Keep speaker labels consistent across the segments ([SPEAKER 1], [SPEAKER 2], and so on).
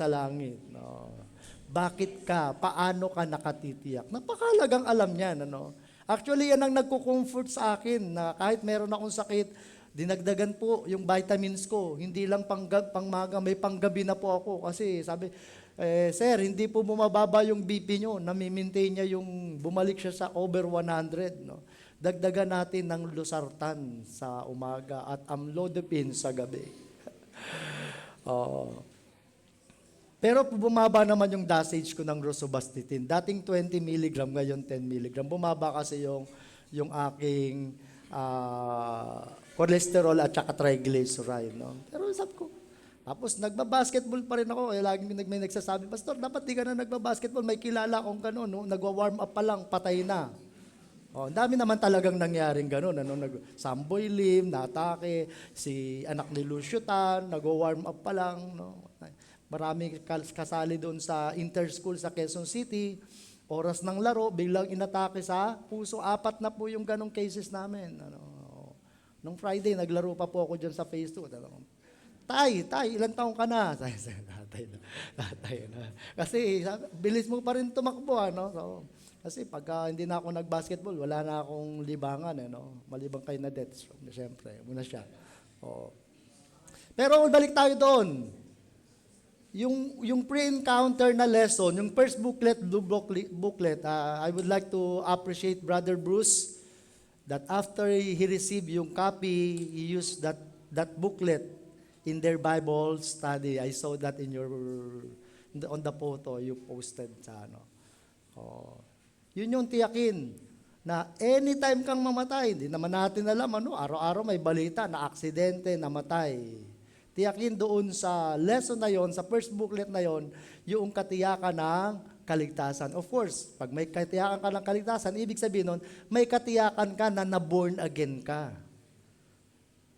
[SPEAKER 1] sa langit. No? Bakit ka? Paano ka nakatitiyak? Napakalagang alam niyan. Ano? Actually, yan ang nagko-comfort sa akin na kahit meron akong sakit, dinagdagan po yung vitamins ko. Hindi lang pangmaga, may panggabi na po ako. Kasi sabi, sir, hindi po bumababa yung BP nyo. Nami-maintain niya yung bumalik siya sa over 100. No? Dagdagan natin ng losartan sa umaga at amlodipine sa gabi. Oh. Pero bumaba naman yung dosage ko ng rosuvastatin. Dating 20 mg, ngayon 10 mg. Bumaba kasi yung aking cholesterol at saka triglyceride. No? Pero sabi ko, tapos nagbabasketball pa rin ako. Laging may nagsasabi, Pastor, dapat di ka na nagbabasketball. May kilala akong gano'n. No? Nagwa-warm up pa lang, patay na. Ang dami naman talagang nangyaring gano'n. Ano? Samboy Lim, natake, si anak ni Lucio Tan, nagwa-warm up pa lang. No? Marami kasali doon sa inter-school sa Quezon City. Oras ng laro, biglang inatake sa puso. 4 na po yung ganong cases namin. Ano, nung Friday, naglaro pa po ako dyan sa phase 2. Tay, ilang taong ka na? Tatay na. Kasi bilis mo pa rin tumakbo. Ano? So, kasi pagka hindi na ako nag-basketball, wala na akong libangan. Ano? Malibang kay na deaths. Siyempre, muna siya. Oo. Pero balik tayo doon. Yung pre-encounter na lesson, yung first booklet, I would like to appreciate Brother Bruce that after he received yung copy, he used that booklet in their Bible study. I saw that on the photo you posted sa ano. Oh. Yun yung tiyakin na anytime kang mamatay, hindi naman natin alam ano, araw-araw may balita na aksidente, namatay. Tiyakin doon sa lesson na yon, sa first booklet na yon, yung katiyakan ng kaligtasan. Of course, pag may katiyakan ka ng kaligtasan, ibig sabihin nun, may katiyakan ka na na-born again ka.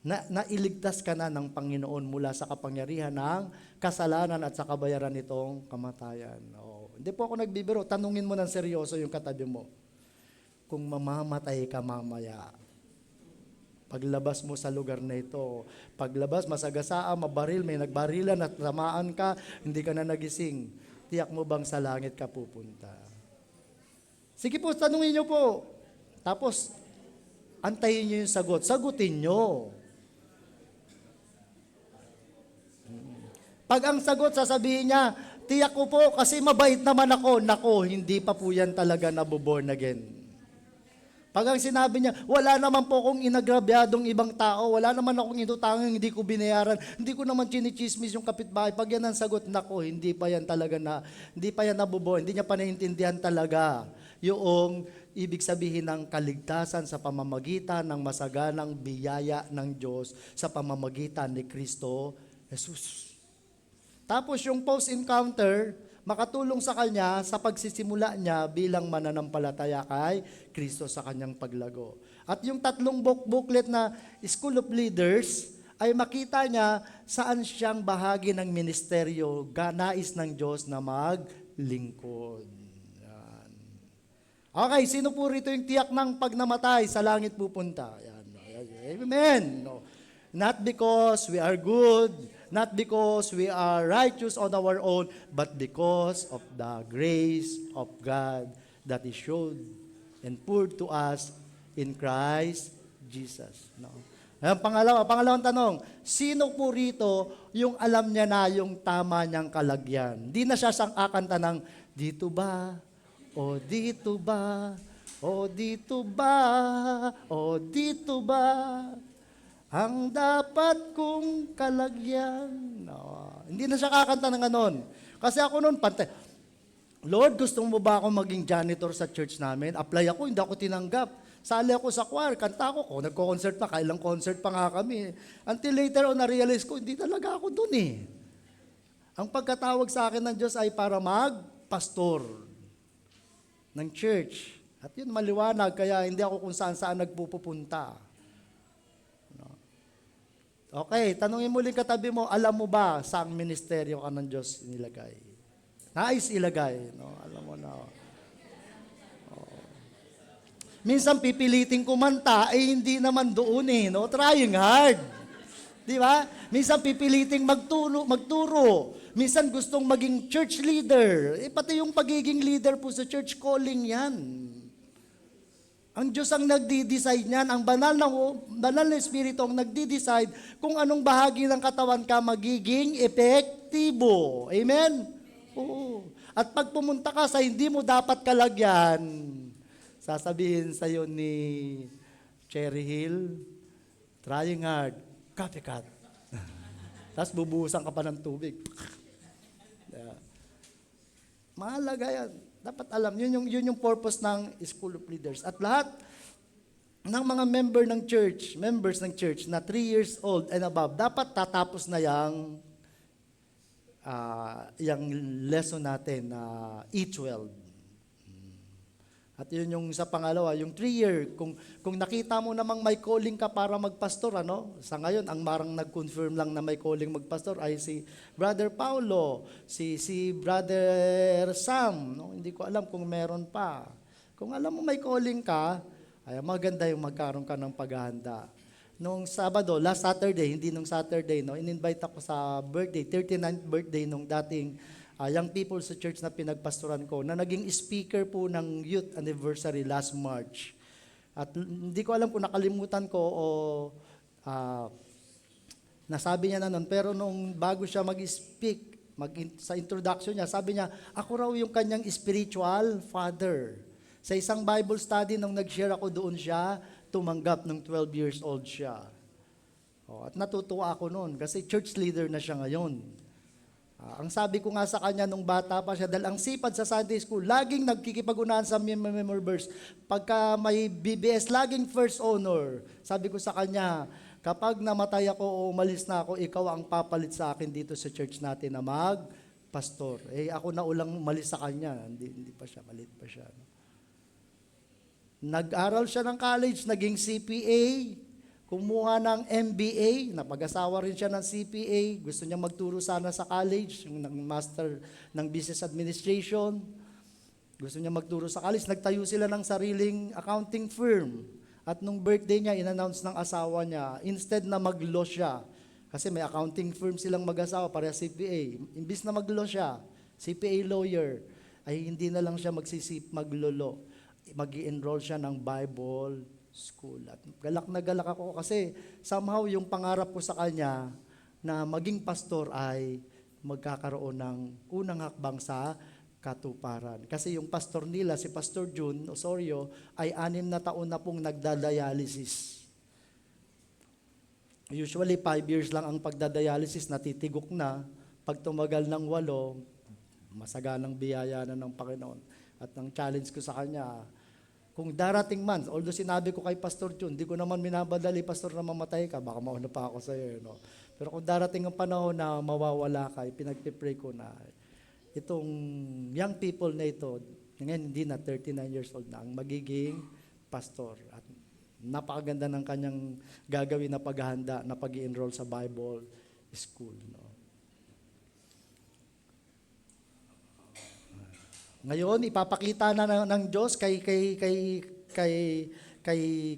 [SPEAKER 1] Nailigtas ka na ng Panginoon mula sa kapangyarihan ng kasalanan at sa kabayaran nitong kamatayan. Hindi po ako nagbibiro, tanungin mo ng seryoso yung katabi mo. Kung mamamatay ka mamaya, paglabas mo sa lugar na ito, paglabas, masagasaan, mabaril, may nagbarilan at tamaan ka, hindi ka na nagising, tiyak mo bang sa langit ka pupunta? Sige po, tanungin nyo po. Tapos, antayin nyo yung sagot. Sagutin nyo. Pag ang sagot, sasabihin niya, tiyak ko po kasi mabait naman ako. Nako, hindi pa po yan talaga nabuborn again. Pag ang sinabi niya, wala naman po akong inagrabyadong ibang tao, wala naman akong inutangang hindi ko binayaran, hindi ko naman chinichismis yung kapitbahay. Pag yan ang sagot, nako, hindi pa yan nabubuo, hindi niya pa naiintindihan talaga yung ibig sabihin ng kaligtasan sa pamamagitan ng masaganang biyaya ng Diyos sa pamamagitan ni Kristo Jesus. Tapos yung post-encounter, makatulong sa kanya sa pagsisimula niya bilang mananampalataya kay Kristo sa kanyang paglago. At yung 3 booklet na School of Leaders, ay makita niya saan siyang bahagi ng ministeryo, nais ng Diyos na maglingkod. Yan. Okay, sino po rito yung tiyak ng pag namatay sa langit pupunta? Yan. Amen. No. Not because we are good, not because we are righteous on our own, but because of the grace of God that is showed and poured to us in Christ Jesus. No? Pangalawang tanong, sino po rito yung alam niya na yung tama niyang kalagyan? Di na siya kakanta ng, dito ba? O dito ba? O dito ba? O dito ba? Ang dapat kong kalagyan. No. Hindi na siya kakanta ng ganon. Kasi ako noon, Lord, gusto mo ba ako maging janitor sa church namin? Apply ako, hindi ako tinanggap. Sali ako sa choir, kanta ako. Nagko-concert pa, kailang concert pa nga kami. Until later on, na-realize ko, hindi talaga ako dun eh. Ang pagkatawag sa akin ng Diyos ay para mag-pastor ng church. At yun maliwanag, kaya hindi ako kung saan-saan nagpupunta. Okay, tanungin muli katabi mo, alam mo ba saang ministeryo ka ng Diyos nilagay? Nais ilagay, no? Alam mo na. Oh. Minsan pipiliting kumanta, hindi naman doon eh, no? Trying hard. Di ba? Minsan pipiliting magturo. Minsan gustong maging church leader. Pati yung pagiging leader po sa church, calling yan. Ang Diyos ang nagdi-decide niyan. Ang banal na Espiritu ang nagdi-decide kung anong bahagi ng katawan ka magiging epektibo. Amen? Oo. At pag pumunta ka sa hindi mo dapat kalagyan, sasabihin sa'yo ni Cherry Hill, trying hard, copycat. Tapos bubuhusan ka pa ng tubig. Mahalaga yan. Dapat alam, yun yung purpose ng School of Leaders. At lahat ng mga members ng church na 3 years old and above, dapat tatapos na yung lesson natin na E12. At yun yung sa pangalawa, yung 3-year, kung nakita mo namang may calling ka para magpastor, sa ngayon, ang marang nag-confirm lang na may calling magpastor ay si Brother Paulo, si Brother Sam, hindi ko alam kung meron pa. Kung alam mo may calling ka, ay maganda yung magkaroon ka ng paghahanda. Nung Sabado, last Saturday, hindi nung Saturday, in-invite ako sa birthday, 39th birthday nung dating young people sa church na pinagpastoran ko, na naging speaker po ng youth anniversary last March. At hindi ko alam kung nakalimutan ko o nasabi niya na nun, pero nung bago siya mag-speak, sa introduction niya, sabi niya, ako raw yung kanyang spiritual father. Sa isang Bible study, nung nag-share ako doon siya, tumanggap ng 12 years old siya. At natutuwa ako noon kasi church leader na siya ngayon. Ang sabi ko nga sa kanya nung bata pa siya, dahil ang sipad sa Sunday school, laging nagkikipag-unahan sa memory verse. Pagka may BBS, laging first honor. Sabi ko sa kanya, kapag namatay ako o umalis na ako, ikaw ang papalit sa akin dito sa church natin na mag-pastor. Ako na ulang umalis sa kanya. Hindi pa siya, malit pa siya. Nag-aral siya ng college, naging CPA, kumuha ng MBA, napag-asawa rin siya ng CPA, gusto niya magturo sana sa college, yung master ng business administration, gusto niya magturo sa college, nagtayo sila ng sariling accounting firm. At nung birthday niya, in-announce ng asawa niya, instead na mag-law siya, kasi may accounting firm silang mag-asawa, pareha CPA, imbis na mag-law siya, CPA lawyer, ay hindi na lang siya mag-law, mag-i-enroll siya ng Bible school. At galak na galak ako kasi somehow yung pangarap ko sa kanya na maging pastor ay magkakaroon ng unang hakbang sa katuparan. Kasi yung pastor nila, si Pastor June Osorio, ay 6 na taon na pong nagdadialysis. Usually 5 years lang ang pagdadialysis, natitigok na. Pag tumagal ng 8, masaganang biyaya na ng Panginoon. At ang challenge ko sa kanya, kung darating man, although sinabi ko kay Pastor June, di ko naman minabadali, Pastor, na mamatay ka, baka mauna pa ako sa iyo. Pero kung darating ang panahon na mawawala ka, pinagpipray ko na itong young people na ito, ngayon hindi na 39 years old na, ang magiging pastor. At napakaganda ng kanyang gagawin na paghahanda na pag-i-enroll sa Bible school. Ngayon, ipapakita na ng Diyos kay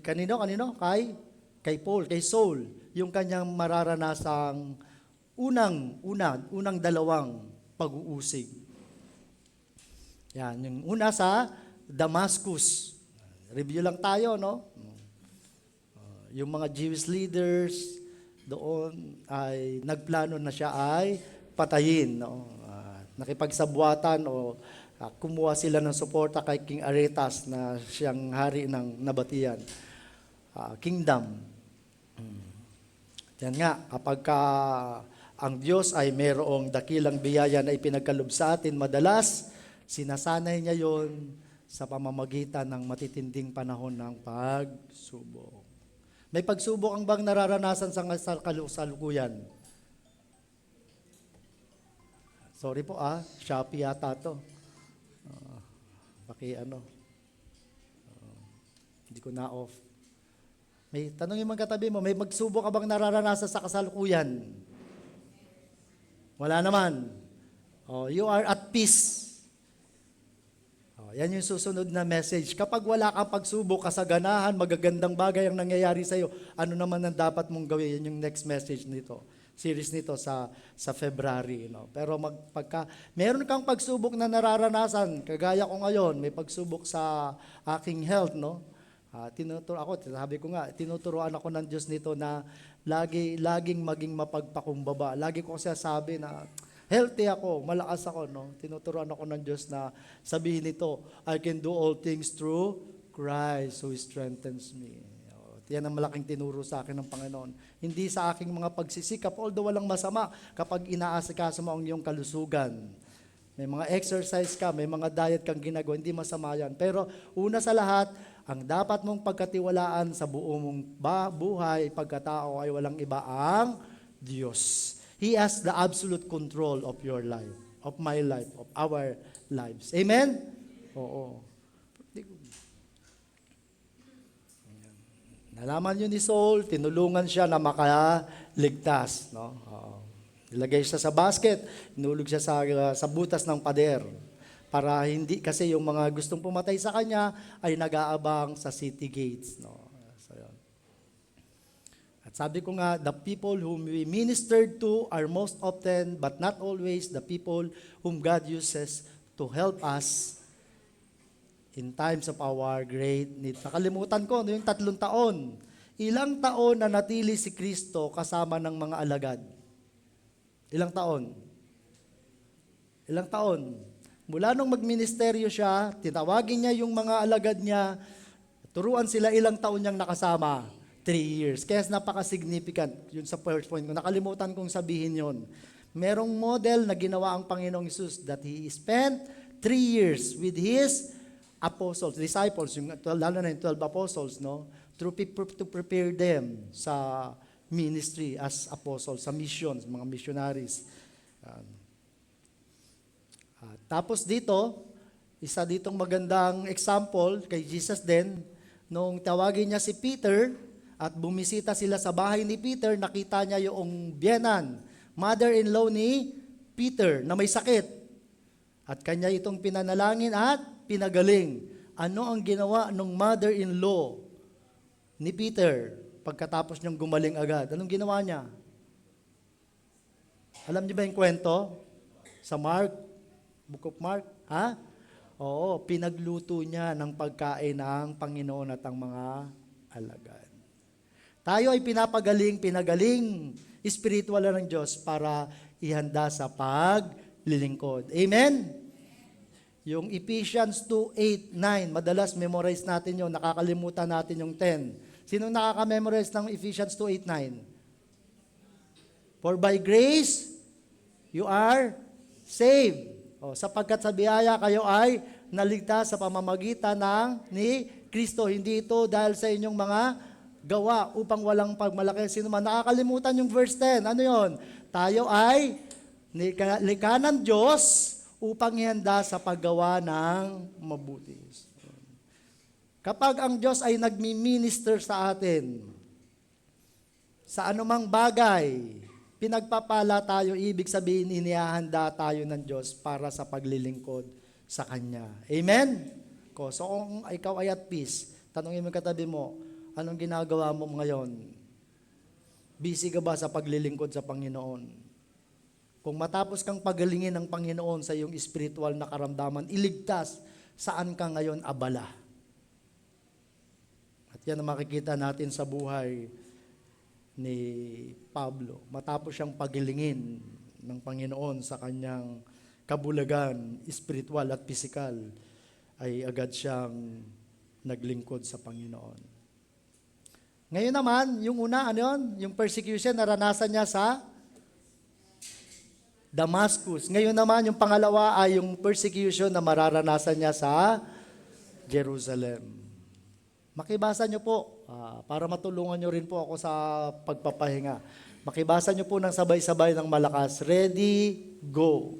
[SPEAKER 1] kanino? Kay Paul, kay Saul, yung kanyang mararanasang unang dalawang pag-uusig. Yan, yung una sa Damascus. Review lang tayo, Yung mga Jewish leaders doon ay nagplano na siya ay patayin, nakipagsabuatan o kumuha sila ng suporta kay King Aretas na siyang hari ng Nabatian kingdom. Yan nga, kapag ang Diyos ay mayroong dakilang biyaya na ipinagkaloob sa atin, madalas sinasanay niya yon sa pamamagitan ng matitinding panahon ng pagsubok. May pagsubok ang bang nararanasan sa kalusalukuyan? Sorry po Shopee yata to. Hindi ko na-off. May tanongin man katabi mo, may magsubok ka bang nararanasan sa kasalukuyan? Wala naman. You are at peace. Yan yung susunod na message. Kapag wala kang pagsubok, kasaganahan, magagandang bagay ang nangyayari sa'yo, ano naman ang dapat mong gawin? Yan yung next message nito. Series nito sa February. No? Pero pagka meron kang pagsubok na nararanasan, kagaya ko ngayon, may pagsubok sa aking health, no? Sabi ko nga, tinuturuan ako ng Diyos nito na laging maging mapagpakumbaba. Lagi ko kasi sabi na, healthy ako, malakas ako, no? Tinuturuan ako ng Diyos na sabihin nito, I can do all things through Christ who strengthens me. Yan ang malaking tinuro sa akin ng Panginoon. Hindi sa aking mga pagsisikap, although walang masama kapag inaasikaso mo ang iyong kalusugan. May mga exercise ka, may mga diet kang ginagawa, hindi masama yan. Pero una sa lahat, ang dapat mong pagkatiwalaan sa buong mong buhay, pagkatao ay walang iba ang Diyos. He has the absolute control of your life, of my life, of our lives. Amen? Oo. Nalaman yun ni Saul, tinulungan siya na makaligtas. No? Ilagay siya sa basket, inulog siya sa butas ng pader. Para hindi, kasi yung mga gustong pumatay sa kanya ay nag-aabang sa city gates. No? So, yun. At sabi ko nga, the people whom we ministered to are most often, but not always, the people whom God uses to help us in times of our great need. Nakalimutan ko, yung 3 taon. Ilang taon na natili si Kristo kasama ng mga alagad? Ilang taon? Ilang taon? Mula nung magministeryo siya, tinawagin niya yung mga alagad niya, turuan sila ilang taon niyang nakasama. 3 years. Kaya napaka-significant. Yun sa first point ko. Nakalimutan kong sabihin yon. Merong model na ginawa ang Panginoong Hesus that He spent 3 years with His apostles, disciples, lalo na yung 12 apostles, no? To prepare them sa ministry as apostles, sa missions, mga missionaries. Tapos dito, isa ditong magandang example kay Jesus din, nung tawagin niya si Peter at bumisita sila sa bahay ni Peter, nakita niya yung biyenan, mother-in-law ni Peter na may sakit. At kanya itong pinanalangin at pinagaling. Ano ang ginawa ng mother-in-law ni Peter pagkatapos niyang gumaling agad? Anong ginawa niya? Alam niyo ba yung kwento? Sa Mark, Book of Mark? Ha? Oo, pinagluto niya ng pagkain ng Panginoon at ang mga alagad. Tayo ay pinagaling spiritual ng Diyos para ihanda sa paglilingkod. Amen? Yung Ephesians 2:8, 9, madalas memorize natin yun, nakakalimutan natin yung 10. Sino nakaka-memorize ng Ephesians 2:8, 9? For by grace, you are saved. Sapagkat sa biyaya kayo ay naligtas sa pamamagitan ni Kristo. Hindi ito dahil sa inyong mga gawa upang walang pagmalaki. Sino man nakakalimutan yung verse 10, ano yon? Tayo ay likha ng Diyos upang ihanda sa paggawa ng mabuti. Kapag ang Diyos ay nagmi-minister sa atin, sa anumang bagay, pinagpapala tayo, ibig sabihin, inihahanda tayo ng Diyos para sa paglilingkod sa Kanya. Amen? So kung ikaw ay at peace, tanungin mo katabi mo, anong ginagawa mo ngayon? Busy ka ba sa paglilingkod sa Panginoon? Kung matapos kang pagalingin ng Panginoon sa iyong spiritual na karamdaman, iligtas, saan ka ngayon abala? At yan ang makikita natin sa buhay ni Pablo. Matapos siyang pagalingin ng Panginoon sa kanyang kabulagan, spiritual at physical, ay agad siyang naglingkod sa Panginoon. Ngayon naman, yung una, ano yun? Yung persecution, naranasan niya sa Damascus. Ngayon naman, yung pangalawa ay yung persecution na mararanasan niya sa Jerusalem. Makibasa niyo po, para matulungan niyo rin po ako sa pagpapahinga. Makibasa niyo po ng sabay-sabay ng malakas. Ready, go.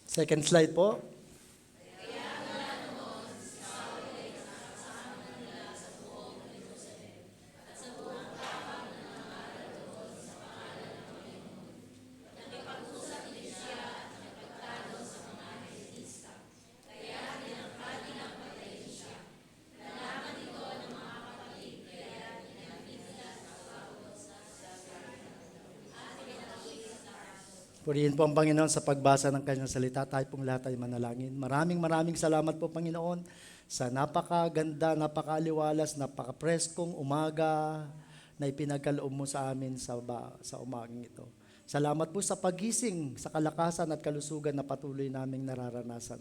[SPEAKER 1] Second slide po. Purihin po ang Panginoon sa pagbasa ng kanyang salita. Tayo pong lahat ay manalangin. Maraming salamat po, Panginoon, sa napakaganda, napakaaliwalas, napakapreskong umaga na ipinagkaloob mo sa amin sa umagang ito. Salamat po sa pagising, sa kalakasan at kalusugan na patuloy naming nararanasan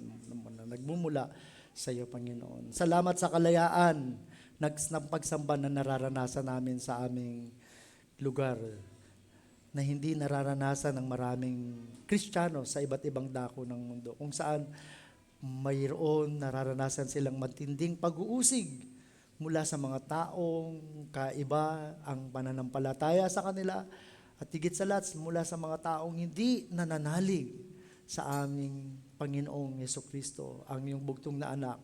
[SPEAKER 1] na nagmumula sa iyo, Panginoon. Salamat sa kalayaan ng pagsamba na nararanasan namin sa aming lugar, na hindi nararanasan ng maraming Kristiyano sa iba't ibang dako ng mundo, kung saan mayroon nararanasan silang matinding pag-uusig mula sa mga taong kaiba ang pananampalataya sa kanila, at higit sa lahat mula sa mga taong hindi nananalig sa aming Panginoong Jesucristo, ang iyong bugtong na anak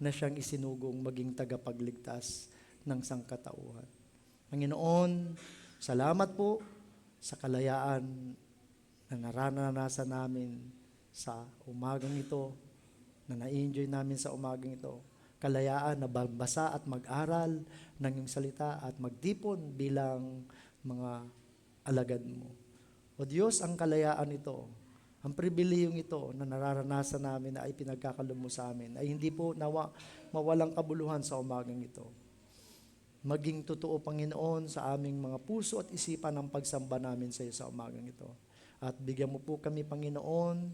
[SPEAKER 1] na siyang isinugong maging tagapagligtas ng sangkatauhan. Panginoon, salamat po sa kalayaan na nararanasan namin sa umagang ito, na na-enjoy namin sa umagang ito. Kalayaan na magbasa at mag-aral ng iyong salita at magtipon bilang mga alagad mo. O Diyos, ang kalayaan ito, ang pribilehiyong ito na nararanasan namin na ay pinagkakalob mo sa amin, ay hindi po mawalang kabuluhan sa umagang ito. Maging totoo, Panginoon, sa aming mga puso at isipan ang pagsamba namin sa iyo sa umagang ito. At bigyan mo po kami, Panginoon,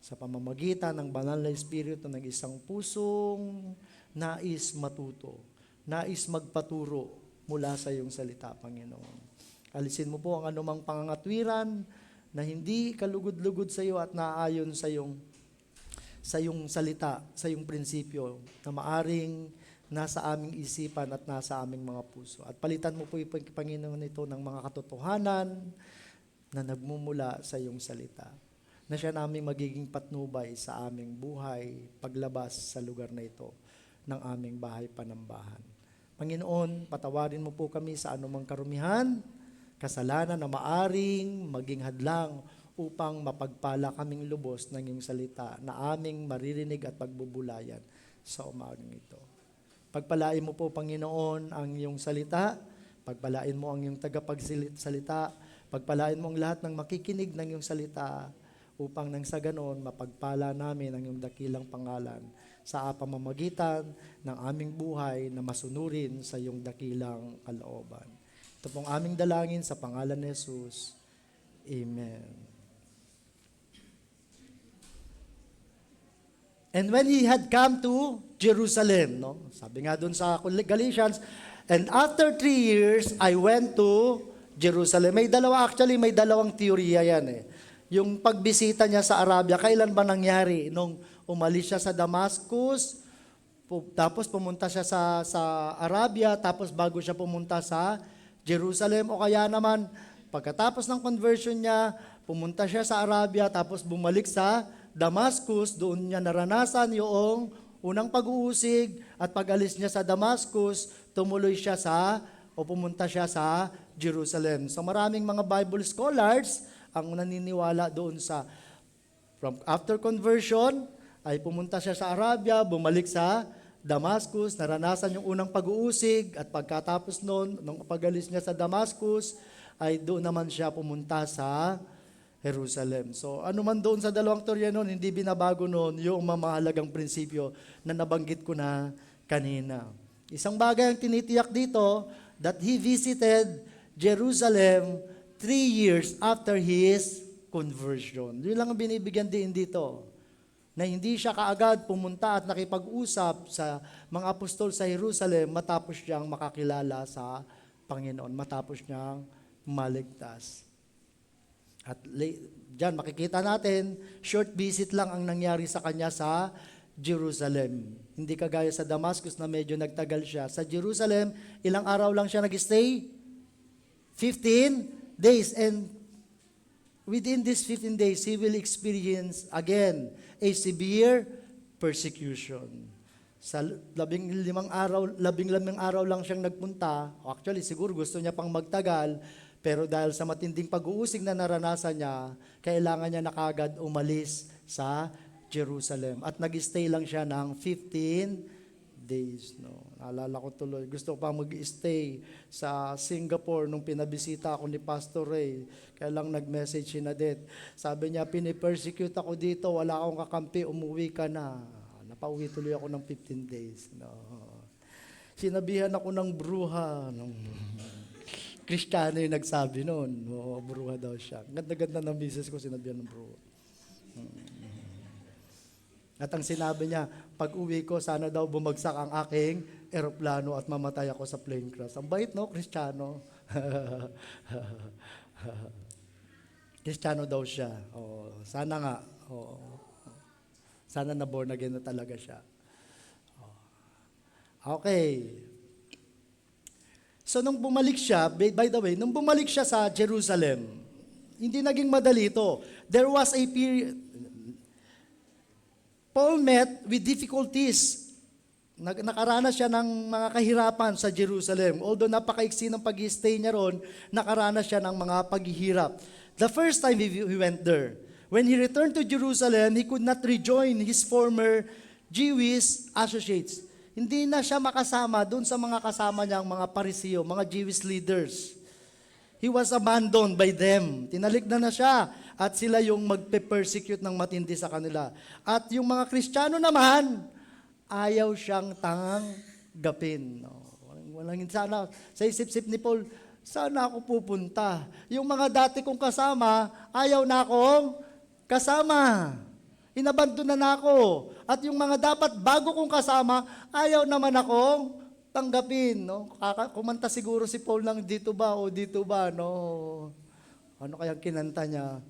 [SPEAKER 1] sa pamamagitan ng banal na Espiritu ng isang pusong nais matuto, nais magpaturo mula sa iyong salita, Panginoon. Alisin mo po ang anumang pangangatwiran na hindi kalugod-lugod sa iyo at naayon sa iyong salita, sa iyong prinsipyo, na maaring nasa aming isipan at nasa aming mga puso. At palitan mo po, Panginoon, ito ng mga katotohanan na nagmumula sa iyong salita, na siya namin magiging patnubay sa aming buhay, paglabas sa lugar na ito ng aming bahay panambahan. Panginoon, patawarin mo po kami sa anumang karumihan, kasalanan na maaring maging hadlang upang mapagpala kaming lubos ng iyong salita na aming maririnig at pagbubulayan sa umagang ito. Pagpalain mo po, Panginoon, ang iyong salita, pagpalain mo ang iyong tagapagsalita, pagpalain mo ang lahat ng makikinig ng iyong salita, upang nang sa ganon mapagpala namin ang iyong dakilang pangalan sa pamamagitan ng aming buhay na masunurin sa iyong dakilang kalooban. Ito pong aming dalangin sa pangalan ni Jesus. Amen. And when he had come to Jerusalem, no? Sabi nga doon sa Galatians, and after 3 years, I went to Jerusalem. May dalawang teorya yan eh. Yung pagbisita niya sa Arabia, kailan ba nangyari? Nung umalis siya sa Damascus, tapos pumunta siya sa Arabia, tapos bago siya pumunta sa Jerusalem, o kaya naman, pagkatapos ng conversion niya, pumunta siya sa Arabia, tapos bumalik sa Damascus, doon niya naranasan yung unang pag-uusig, at pag-alis niya sa Damascus, tumuloy siya pumunta siya sa Jerusalem. So maraming mga Bible scholars ang naniniwala doon from after conversion, ay pumunta siya sa Arabia, bumalik sa Damascus, naranasan yung unang pag-uusig, at pagkatapos noon, nung pag-alis niya sa Damascus, ay doon naman siya pumunta sa Jerusalem. So ano man doon sa dalawang teorya noon, hindi binabago noon yung mamahalagang prinsipyo na nabanggit ko na kanina. Isang bagay ang tinitiyak dito, that he visited Jerusalem 3 years after his conversion. Yun lang ang binibigyan din dito, na hindi siya kaagad pumunta at nakipag-usap sa mga apostol sa Jerusalem matapos siyang makakilala sa Panginoon, matapos niyang maligtas. At diyan makikita natin, short visit lang ang nangyari sa kanya sa Jerusalem. Hindi kagaya sa Damascus na medyo nagtagal siya. Sa Jerusalem, ilang araw lang siya nag-stay? 15 days. And within these 15 days, he will experience again a severe persecution. Sa 15 araw lang siyang nagpunta. Actually, siguro gusto niya pang magtagal, pero dahil sa matinding pag-uusig na naranasan niya, kailangan niya na kagad umalis sa Jerusalem. At nag-stay lang siya ng 15 days. No? Naalala ko tuloy, gusto ko pa mag-stay sa Singapore nung pinabisita ako ni Pastor Ray. Kaya lang nag-message si Nadet. Sabi niya, pinipersecute ako dito, wala akong kakampi, umuwi ka na. Napauwi tuloy ako ng 15 days. No. Sinabihan ako ng bruha. Kristiyano yung nagsabi noon. Oo, bruha daw siya. Ganda-ganda ng misis ko, sinabihan ng bruha. At ang sinabi niya, pag uwi ko, sana daw bumagsak ang aking eroplano at mamatay ako sa plane crash. Ang bait, no, Kristiyano? Kristiyano daw siya. Oh, sana nga. Oh. Sana na born again na talaga siya. Okay. So nung bumalik siya, by the way, nung bumalik siya sa Jerusalem, hindi naging madali ito. There was a period, Paul met with difficulties. Nakaranas siya ng mga kahirapan sa Jerusalem. Although napakaiksi ng pag-stay niya ron, nakaranas siya ng mga paghihirap. The first time he went there, when he returned to Jerusalem, he could not rejoin his former Jewish associates. Hindi na siya makasama doon sa mga kasama niyang mga Pariseo, mga Jewish leaders. He was abandoned by them. Tinalikdan na siya at sila yung magpe-persecute ng matindi sa kanila. At yung mga Kristiyano naman, ayaw siyang tanggapin. No? Walang sana. Sa isip-isip ni Paul, sana ako pupunta. Yung mga dati kong kasama, ayaw na akong kasama. Inabandon na ako. At yung mga dapat bago kong kasama, ayaw naman akong tanggapin. No? Kumanta siguro si Paul ng dito ba o dito ba. No? Ano kayang kinanta niya?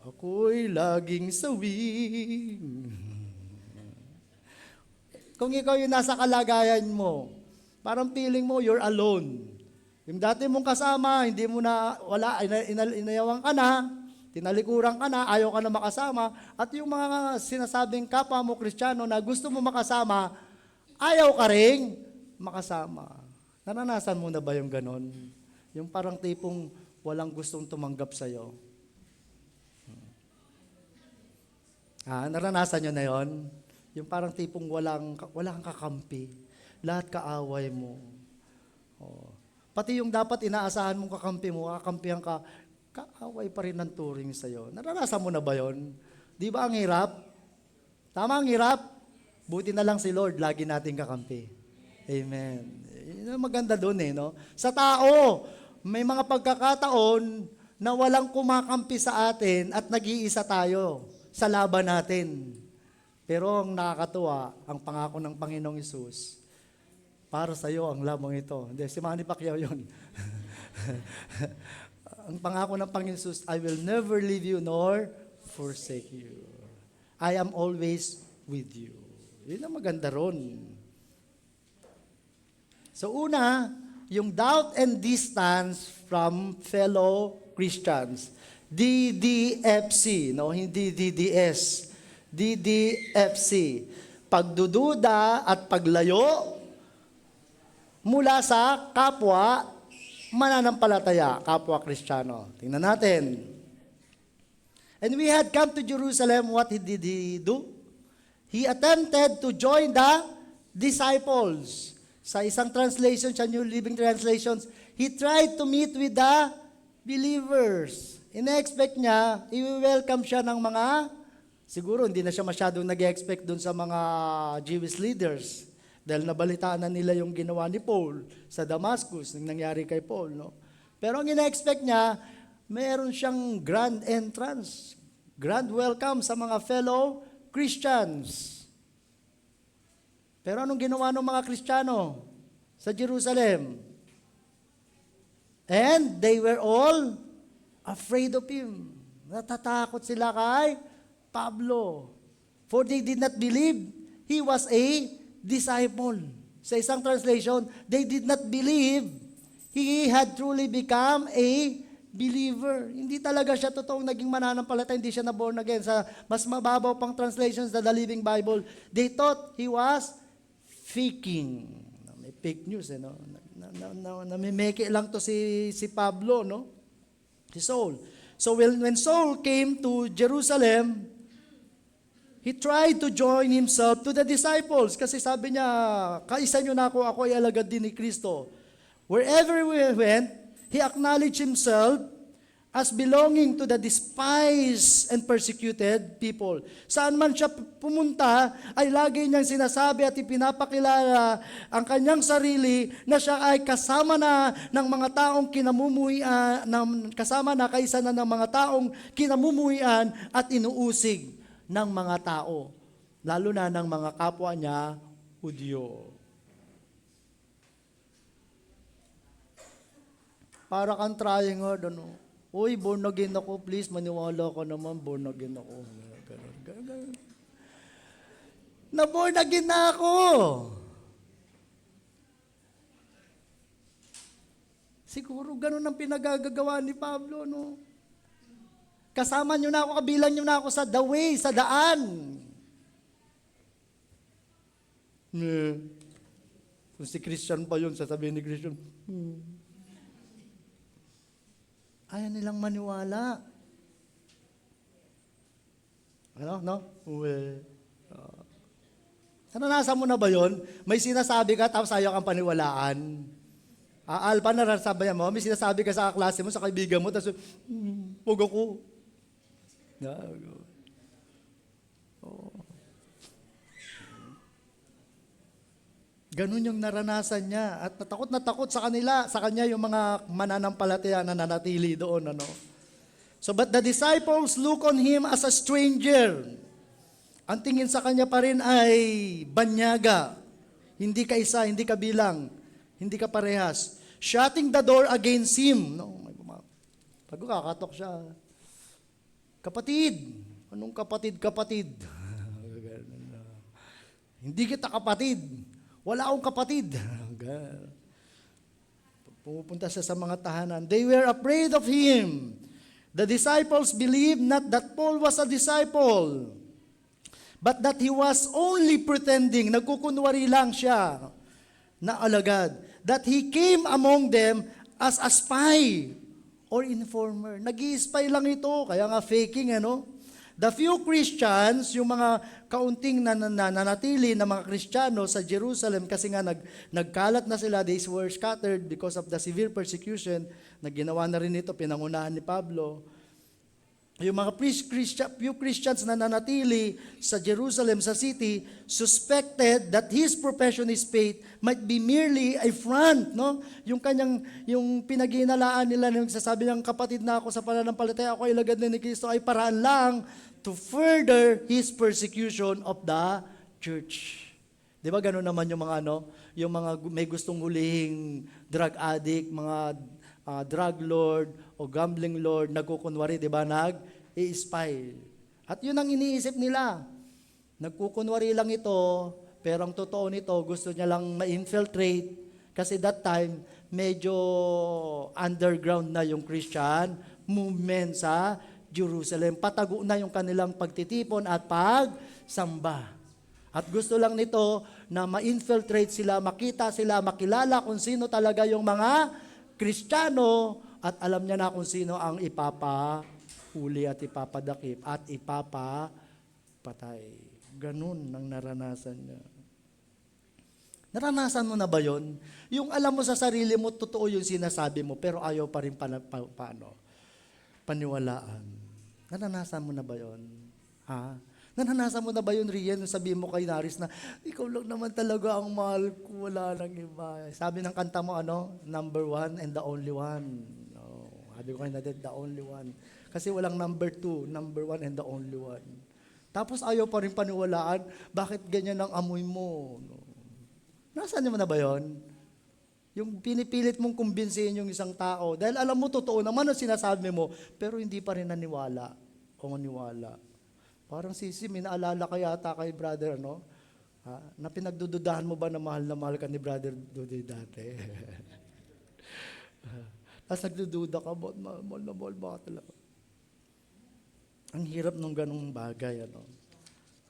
[SPEAKER 1] Ako'y laging sawi. Kung ikaw yung nasa kalagayan mo, parang feeling mo you're alone. Yung dati mong kasama, hindi mo na, wala, inayawang ka na, tinalikuran ka na, ayaw ka na makasama, at yung mga sinasabing kapwa mo Kristiyano na gusto mo makasama, ayaw ka ring makasama. Naranasan mo na ba yung ganon? Yung parang tipong walang gustong tumanggap sa'yo. Naranasan nyo na yon? Yung parang tipong walang kakampi. Lahat kaaway mo. Oh. Pati yung dapat inaasahan mong kakampi mo, kakampihan ka, kaaway pa rin ng turing sa'yo. Naranasan mo na ba yon? Di ba ang hirap? Tama ang hirap? Buti na lang si Lord, lagi nating kakampi. Amen. Yun ang maganda doon no? Sa tao, may mga pagkakataon na walang kumakampi sa atin at nag-iisa tayo sa laban natin. Pero ang nakakatuwa, ang pangako ng Panginoong Hesus, para sa iyo ang lamang ito. Hindi, si Manny Pacquiao yun. Ang pangako ng Panginoong Hesus, I will never leave you nor forsake you. I am always with you. Yun ang maganda ron. So una, yung doubt and distance from fellow Christians. DDFC, no? Hindi DDS. DDFC. Pagdududa at paglayo mula sa kapwa mananampalataya, kapwa Kristiyano. Tingnan natin. And we had come to Jerusalem, what did he do? He attempted to join the disciples. Sa isang translation, sa New Living Translations, he tried to meet with the believers. Ina-expect niya, i-welcome siya ng mga, siguro hindi na siya masyadong nag-expect dun sa mga Jewish leaders. Dahil nabalitaan na nila yung ginawa ni Paul sa Damascus, yung nangyari kay Paul. No? Pero ang ina-expect niya, meron siyang grand entrance, grand welcome sa mga fellow Christians. Pero anong ginawa ng mga Kristiyano sa Jerusalem? And they were all afraid of him. Natatakot sila kay Pablo. For they did not believe he was a disciple. Sa isang translation, they did not believe he had truly become a believer. Hindi talaga siya totoong naging mananampalataya, hindi siya na born again. Sa mas mababaw pang translations sa The Living Bible, they thought he was faking. May fake news, no? Namimeke lang to si Pablo, no? Si Saul. So when Saul came to Jerusalem, he tried to join himself to the disciples kasi sabi niya, kaisa nyo na ako ay alagad din ni Kristo. Wherever we went, he acknowledged himself as belonging to the despised and persecuted people. Saan man siya pumunta, ay lagi niyang sinasabi at ipinapakilala ang kanyang sarili na siya ay kasama na ng mga taong kinamumuhian, kasama na kaisa na ng mga taong kinamumuhian at inuusig ng mga tao, lalo na ng mga kapwa niya, Hudyo. Para kang trying hard, ano? Uy, born again ako, please, maniwala ka naman, born again ako. Ganun. Na born again na ako. Siguro ganun ang pinagagagawa ni Pablo, no? Kasama nyo na ako, kabilang nyo na ako sa the way, sa daan. Kung si Christian pa yun, sasabihin ni Christian, ayaw nilang maniwala. Ano? No? Naranasan mo na ba yun? May sinasabi ka, tapos ayaw kang paniwalaan. Alpa, narasabi mo, may sinasabi ka sa klase mo, sa kaibigan mo, tapos, huwag ako. Ganun yung naranasan niya. At natakot sa kanila, sa kanya yung mga mananampalataya na nanatili doon. Ano? So, but the disciples look on him as a stranger. Ang tingin sa kanya pa rin ay banyaga. Hindi ka isa, hindi ka bilang, hindi ka parehas. Shutting the door against him. No? Pag kakatok siya, kapatid. Anong kapatid? Hindi kita kapatid. Wala akong kapatid. Pumupunta siya sa mga tahanan. They were afraid of him. The disciples believed not that Paul was a disciple, but that he was only pretending. Nagkukunwari lang siya na alagad. That he came among them as a spy or informer. Nag-i-spy lang ito, kaya nga faking, ano? The few Christians, yung mga kaunting nananatili na mga Kristiyano sa Jerusalem, kasi nga nagkalat na sila, they were scattered because of the severe persecution, na ginawa na rin ito, pinangunahan ni Pablo. Yung mga few Christians na nanatili sa Jerusalem, sa city, suspected that his profession is faith might be merely a front, no? Yung pinaghihinalaan nila, yung sasabi ng kapatid na ako sa pananampalataya, ako ay lagad ni Kristo, ay paraan lang to further his persecution of the church. Di ba ganun naman yung mga yung mga may gustong hulihing drug addict, mga drug lord o gambling lord, nagkukunwari, di ba, nag-i-spy. At yun ang iniisip nila. Nagkukunwari lang ito, pero ang totoo nito, gusto niya lang ma-infiltrate kasi that time, medyo underground na yung Christian movement sa Jerusalem. Patago na yung kanilang pagtitipon at pagsamba. At gusto lang nito na ma-infiltrate sila, makita sila, makilala kung sino talaga yung mga Kristiyano, at alam niya na kung sino ang ipapahuli at ipapadakip at ipapapatay. Ganun ang naranasan niya. Naranasan mo na ba yon? Yung alam mo sa sarili mo, totoo yung sinasabi mo, pero ayaw pa rin paniwalaan. Naranasan mo na ba yon? Ha? Naranasan mo na ba yun, Rian? Sabihin mo kay Naris na, ikaw lang naman talaga ang mahal ko, wala nang iba. Sabi ng kanta mo, number one and the only one. No, sabi ko kay Nadet, the only one. Kasi walang number two, number one and the only one. Tapos ayaw pa rin paniwalaan, bakit ganyan ang amoy mo? No. Nasaan mo na ba yun? Yung pinipilit mong kumbinsihin yung isang tao, dahil alam mo, totoo naman ang sinasabi mo, pero hindi pa rin naniwala o maniwala. Parang sisi, may naalala ka yata kay brother, na pinagdududahan mo ba na mahal ka ni brother Dudy dati? Tapos nagdududa ka, mahal na mahal ba talaga? Ang hirap nung ganung bagay.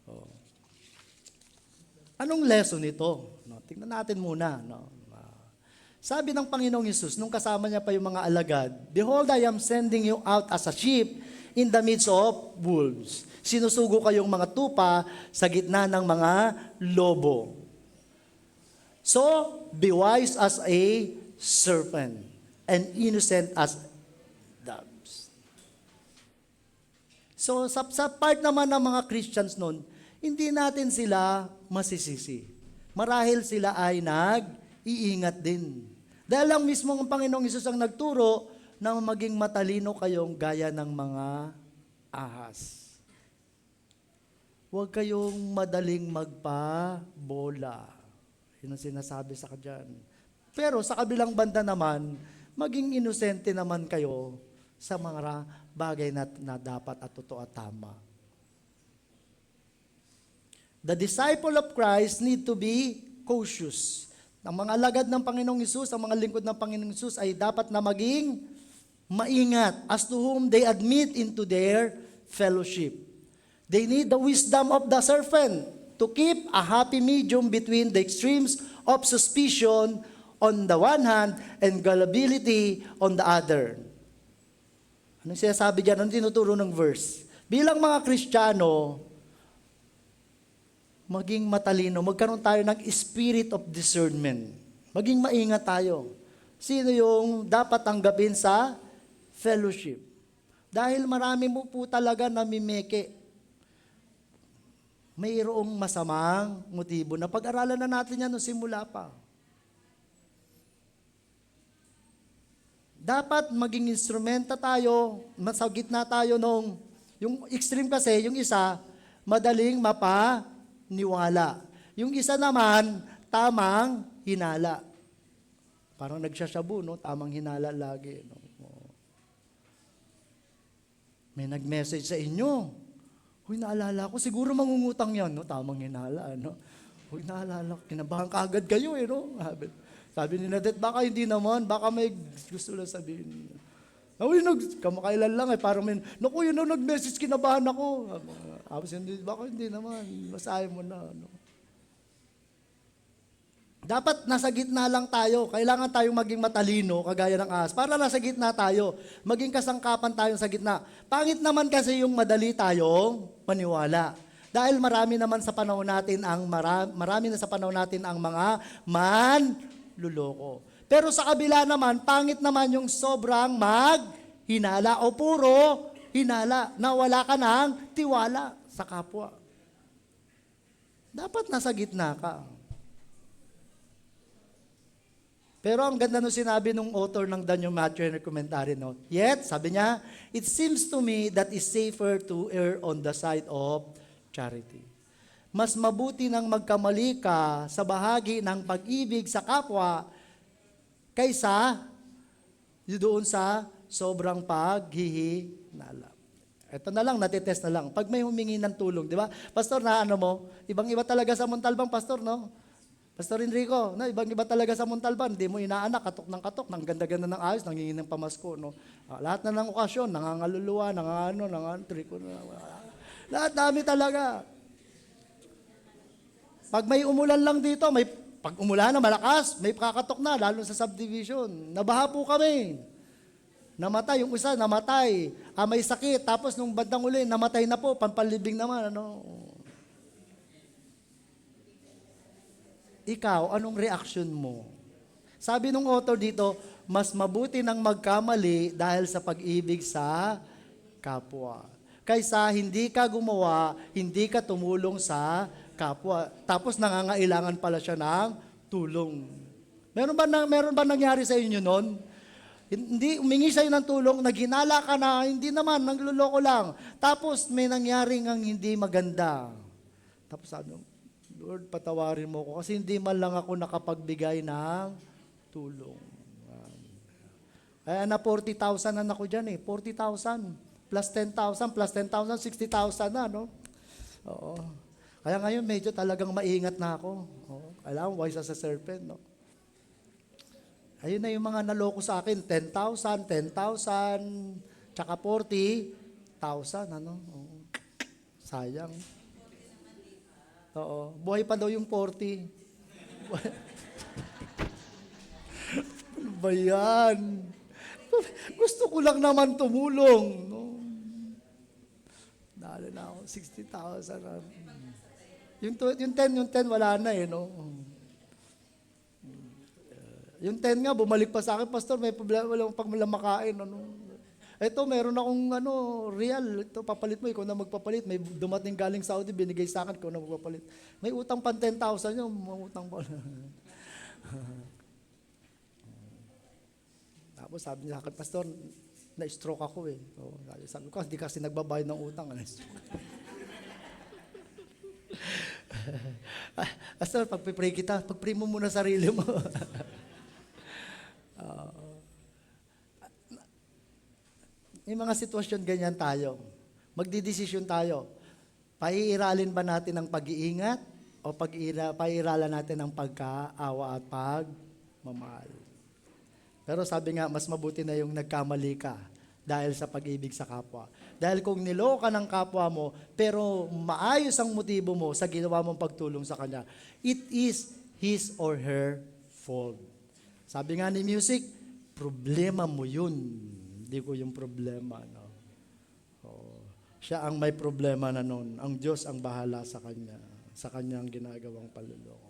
[SPEAKER 1] Oh. Anong lesson ito? No, tingnan natin muna. No? Sabi ng Panginoong Hesus, nung kasama niya pa yung mga alagad, "Behold, I am sending you out as a sheep in the midst of wolves. Sinusugo kayong mga tupa sa gitna ng mga lobo. So, be wise as a serpent and innocent as doves." So, sa part naman ng mga Christians noon, hindi natin sila masisisi. Marahil sila ay nag-iingat din. Dahil lang mismo ang Panginoong Hesus ang nagturo na maging matalino kayong gaya ng mga ahas. Huwag kayong madaling magpa-bola. Yun ang sinasabi sa kadyan. Pero sa kabilang banda naman, maging inosente naman kayo sa mga bagay na dapat at totoo at tama. The disciple of Christ need to be cautious. Ang mga alagad ng Panginoong Hesus, ang mga lingkod ng Panginoong Hesus ay dapat na maging maingat as to whom they admit into their fellowship. They need the wisdom of the serpent to keep a happy medium between the extremes of suspicion on the one hand and gullibility on the other. Anong sinasabi dyan? Anong tinuturo ng verse? Bilang mga Kristiyano, maging matalino, magkaroon tayo ng spirit of discernment. Maging maingat tayo. Sino yung dapat tanggapin sa fellowship? Dahil marami mo po talaga namimeke. Mayroong masamang motibo na pag-aralan na natin yan noong simula pa. Dapat maging instrumenta tayo, sa gitna tayo nung, yung extreme kasi, yung isa, madaling mapaniwala. Yung isa naman, tamang hinala. Parang nagsasyabu, no? Tamang hinala lagi. No? May nag-message sa inyo. Huy, naalala ko, siguro mangungutang yan, no? Tamang hinala, no? Huy, naalala ko, kinabahan ka agad kayo, no? Sabi ni Nadet, baka hindi naman, baka may gusto lang sabihin. Huy, kamakailan lang, parang may, naku, yun na, nag-message, kinabahan ako. Baka hindi naman, basahin mo na, no? Dapat nasa gitna lang tayo. Kailangan tayong maging matalino, kagaya ng ahas. Para nasa gitna tayo. Maging kasangkapan tayo sa gitna. Pangit naman kasi yung madali tayong maniwala. Dahil marami naman sa panahon natin marami na sa panahon natin ang mga manluloko. Pero sa kabila naman, pangit naman yung sobrang maghinala o puro hinala na wala ka ng tiwala sa kapwa. Dapat nasa gitna ka. Pero ang ganda nung sinabi nung author ng The New Matthew Commentary, no? Yet, sabi niya, it seems to me that it's safer to err on the side of charity. Mas mabuti nang magkamali ka sa bahagi ng pag-ibig sa kapwa kaysa doon sa sobrang paghihinala. Ito na lang, natitest na lang. Pag may humingi ng tulong, di ba? Pastor, na ano mo, ibang-iba talaga sa Montalban, Pastor, no? Pastor Enrico, ibang-iba talaga sa Montalban, hindi mo inaanak, katok ng katok, ng ganda-ganda ng ayos, nangingin ng pamasko, no? Lahat na ng okasyon, nangangaluluwa, triko, lahat dami talaga. Pag may umulan lang dito, pag umulan na malakas, may kakatok na, lalo sa subdivision. Nabaha po kami. Namatay, yung isa namatay. May sakit, tapos nung bandang uli, namatay na po, pampalibing naman, ano? Ikaw, anong reaction mo? Sabi nung author dito, mas mabuti nang magkamali dahil sa pag-ibig sa kapwa. Kaysa hindi ka gumawa, hindi ka tumulong sa kapwa. Tapos nangangailangan pala siya ng tulong. Meron ba nangyari sa inyo noon? Hindi, umingi sa'yo ng tulong, naghinala ka na, hindi naman, nagluloko lang. Tapos may nangyari ngang hindi maganda. Tapos ano, Lord, patawarin mo ko kasi hindi man lang ako nakapagbigay ng tulong. Kaya na 40,000 na ako dyan 40,000 plus 10,000 plus 10,000, 60,000 na, no? Oo. Kaya ngayon medyo talagang maingat na ako. Oo. Kailangan wise as a serpent, no? Ayun na yung mga naloko sa akin, 10,000, 10,000, tsaka 40,000, ano? Oo. Sayang. Oo. Buhay pa daw yung 40. Ano ba yan? Gusto ko lang naman tumulong. No? Dalo na ako, 60,000. Yung 10, wala na eh. No? Yung 10 nga, bumalik pa sa akin, Pastor, may problema, walang pagmalamakain. Ano? Ito, meron akong real. Ito, papalit mo, ikaw na magpapalit. May dumating galing Saudi, binigay sa akin, ikaw na magpapalit. May utang pa 10,000 yun, may utang pa. Tapos sabi niya sa akin, Pastor, na-stroke ako eh. So, sabi ko, hindi kasi nagbabayad ng utang. Pastor, pag-pray kita, pag-pray mo muna sarili mo. May mga sitwasyon ganyan tayo. Magdidesisyon tayo. Paiiralin ba natin ang pag-iingat o paiiralan natin ang pagkaawa at pagmamahal? Pero sabi nga, mas mabuti na yung nagkamali ka dahil sa pag-ibig sa kapwa. Dahil kung niloko ka ng kapwa mo, pero maayos ang motibo mo sa ginawa mong pagtulong sa kanya, it is his or her fault. Sabi nga ni music, problema mo yun. Hindi ko yung problema. No? Siya ang may problema na noon. Ang Diyos ang bahala sa kanya. Sa kanyang ginagawang panluloko.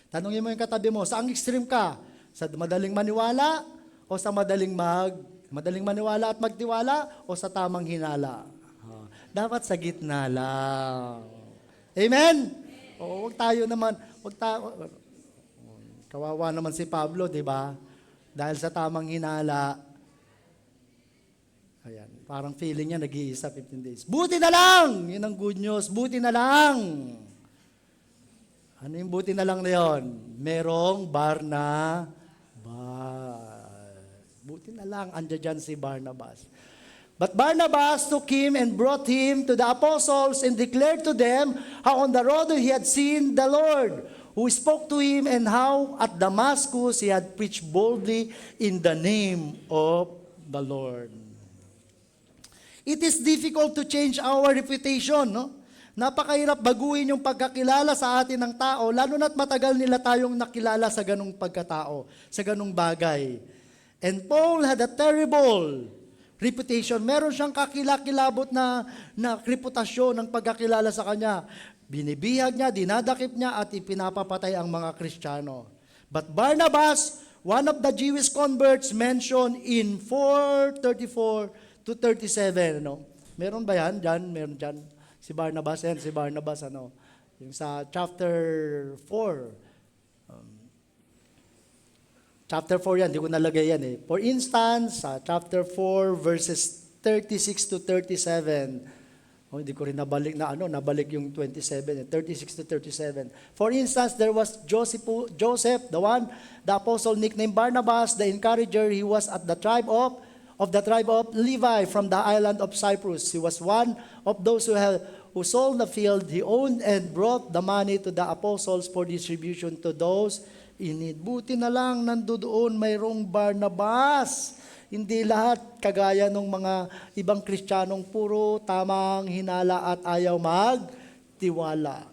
[SPEAKER 1] Tanungin mo yung katabi mo, saan extreme ka? Sa madaling maniwala o sa madaling maniwala at magtiwala o sa tamang hinala? Dapat sa gitna lang. Amen? O, kawawa naman si Pablo, di ba? Dahil sa tamang hinala, ayan, parang feeling niya nag-iisa 15 days. Buti na lang! Yun ang good news. Buti na lang! Ano yung buti na lang na yun? Merong Barnabas. Buti na lang, andyan dyan si Barnabas. But Barnabas took him and brought him to the apostles and declared to them how on the road he had seen the Lord, who spoke to him, and how at Damascus he had preached boldly in the name of the Lord. It is difficult to change our reputation, no? Napakahirap baguhin yung pagkakilala sa atin ng tao, lalo na't matagal nila tayong nakilala sa ganung pagkatao, sa ganung bagay. And Paul had a terrible reputation. Meron siyang kakilakilabot na reputasyon ng pagkakilala sa kanya. Binibihag niya, dinadakip niya, at ipinapapatay ang mga Kristiyano. But Barnabas, one of the Jewish converts, mentioned in 4:34 to 37, no? Meron ba yan? Meron dyan. Si Barnabas, yung sa chapter 4. Chapter 4 yan, di ko nalagay yan eh. For instance, sa chapter 4, verses 36 to 37, hindi ko rin nabalik yung 27, 36 to 37. For instance, there was Joseph, the apostle nicknamed Barnabas, the encourager. He was at the tribe of Levi from the island of Cyprus. He was one of those who sold the field he owned and brought the money to the apostles for distribution to those in need. Buti na lang nandoon mayroong Barnabas. Hindi lahat kagaya ng mga ibang Kristiyanong puro tamang hinala at ayaw magtiwala.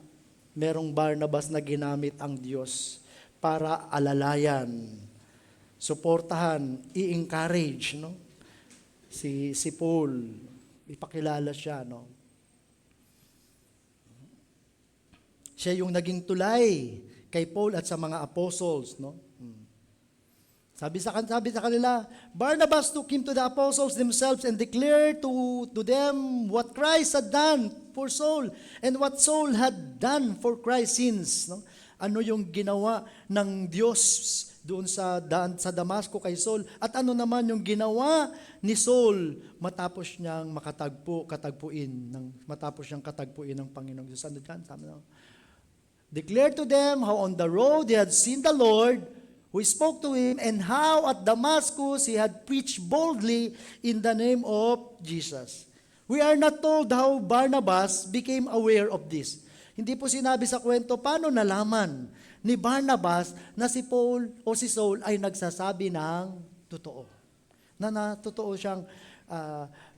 [SPEAKER 1] Merong Barnabas na ginamit ang Diyos para alalayan, suportahan, i-encourage, no? Si Paul, ipakilala siya, no? Siya yung naging tulay kay Paul at sa mga apostles, no? Sabi sa kanila, Barnabas took him to the apostles themselves and declared to them what Christ had done for Saul and what Saul had done for Christ since, no? Ano yung ginawa ng Diyos doon sa Damasco kay Saul, at ano naman yung ginawa ni Saul matapos niyang katagpuin ng Panginoong Diyos. Ano dyan? Sabi na, declare to them how on the road they had seen the Lord, who spoke to him, and how at Damascus he had preached boldly in the name of Jesus. We are not told how Barnabas became aware of this. Hindi po sinabi sa kwento paano nalaman ni Barnabas na si Paul o si Saul ay nagsasabi ng totoo. Na totoo siyang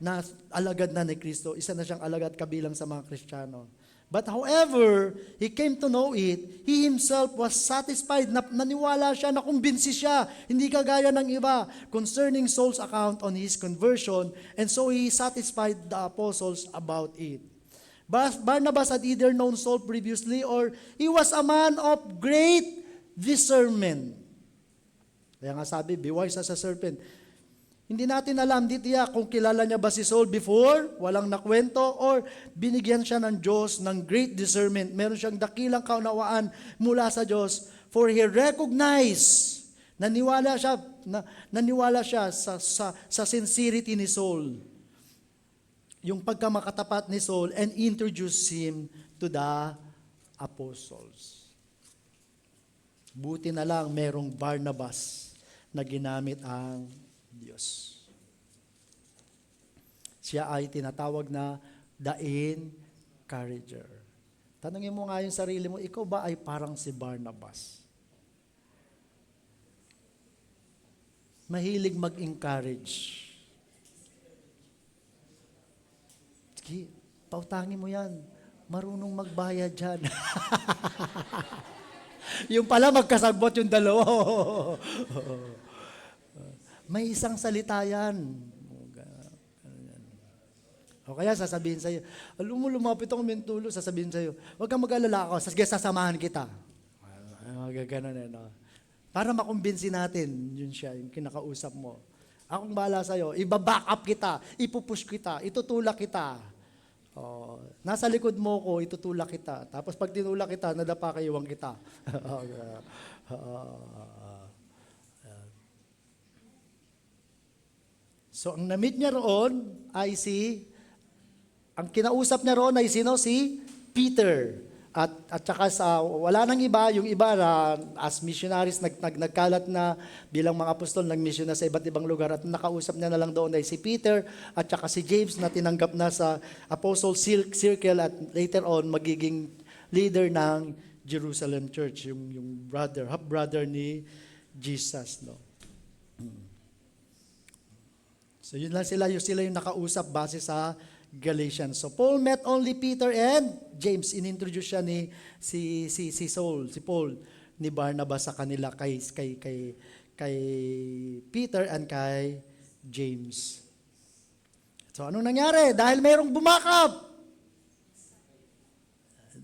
[SPEAKER 1] na alagad na ni Kristo. Isa na siyang alagad kabilang sa mga Kristiyano. But however, he came to know it, he himself was satisfied, naniwala siya, nakumbinsi siya, hindi kagaya ng iba, concerning Saul's account on his conversion, and so he satisfied the apostles about it. Barnabas had either known Saul previously or he was a man of great discernment. Kaya nga sabi, be wise as a serpent. Hindi natin alam, di tiyak kung kilala niya ba si Saul before, walang nakwento, or binigyan siya ng Diyos ng great discernment. Meron siyang dakilang kaunawaan mula sa Diyos, for he recognized, naniwala siya sa sincerity ni Saul, yung pagkamakatapat ni Saul, and introduced him to the apostles. Buti na lang merong Barnabas na ginamit ang Diyos. Siya ay tinatawag na the encourager. Tanungin mo nga yung sarili mo, ikaw ba ay parang si Barnabas? Mahilig mag-encourage. Sige, pautangin mo yan. Marunong magbayad dyan. Yung pala magkasagbot yung dalawa. May isang salita yan. O kaya sasabihin sa'yo, alam mo, lumapit ako mentulo, sasabihin sa'yo, huwag kang mag-alala ako, sige, sasamahan kita. Ganun eh, no? Para makumbinsi natin, yun siya, yung kinakausap mo. Akong bahala sa'yo, ibaback up kita, ipupush kita, itutulak kita. Nasa likod mo ko, itutulak kita. Tapos pag tinulak kita, nadapa kaiwang kita. So, ang na-meet niya roon ay ang kinausap niya roon ay sino? Si Peter. At saka wala nang iba, yung iba na as missionaries, nagkalat na bilang mga apostol, nag-mission na sa iba't ibang lugar, at nakausap niya na lang doon ay si Peter, at saka si James na tinanggap na sa Apostle Circle, at later on, magiging leader ng Jerusalem Church, yung half-brother ni Jesus, no? So yun lang sila yung nakausap base sa Galatians. So Paul met only Peter and James. Inintroduce siya ni si Paul ni Barnabas sa kanila kay Peter and kay James. So anong nangyari? Dahil mayroong bumakap,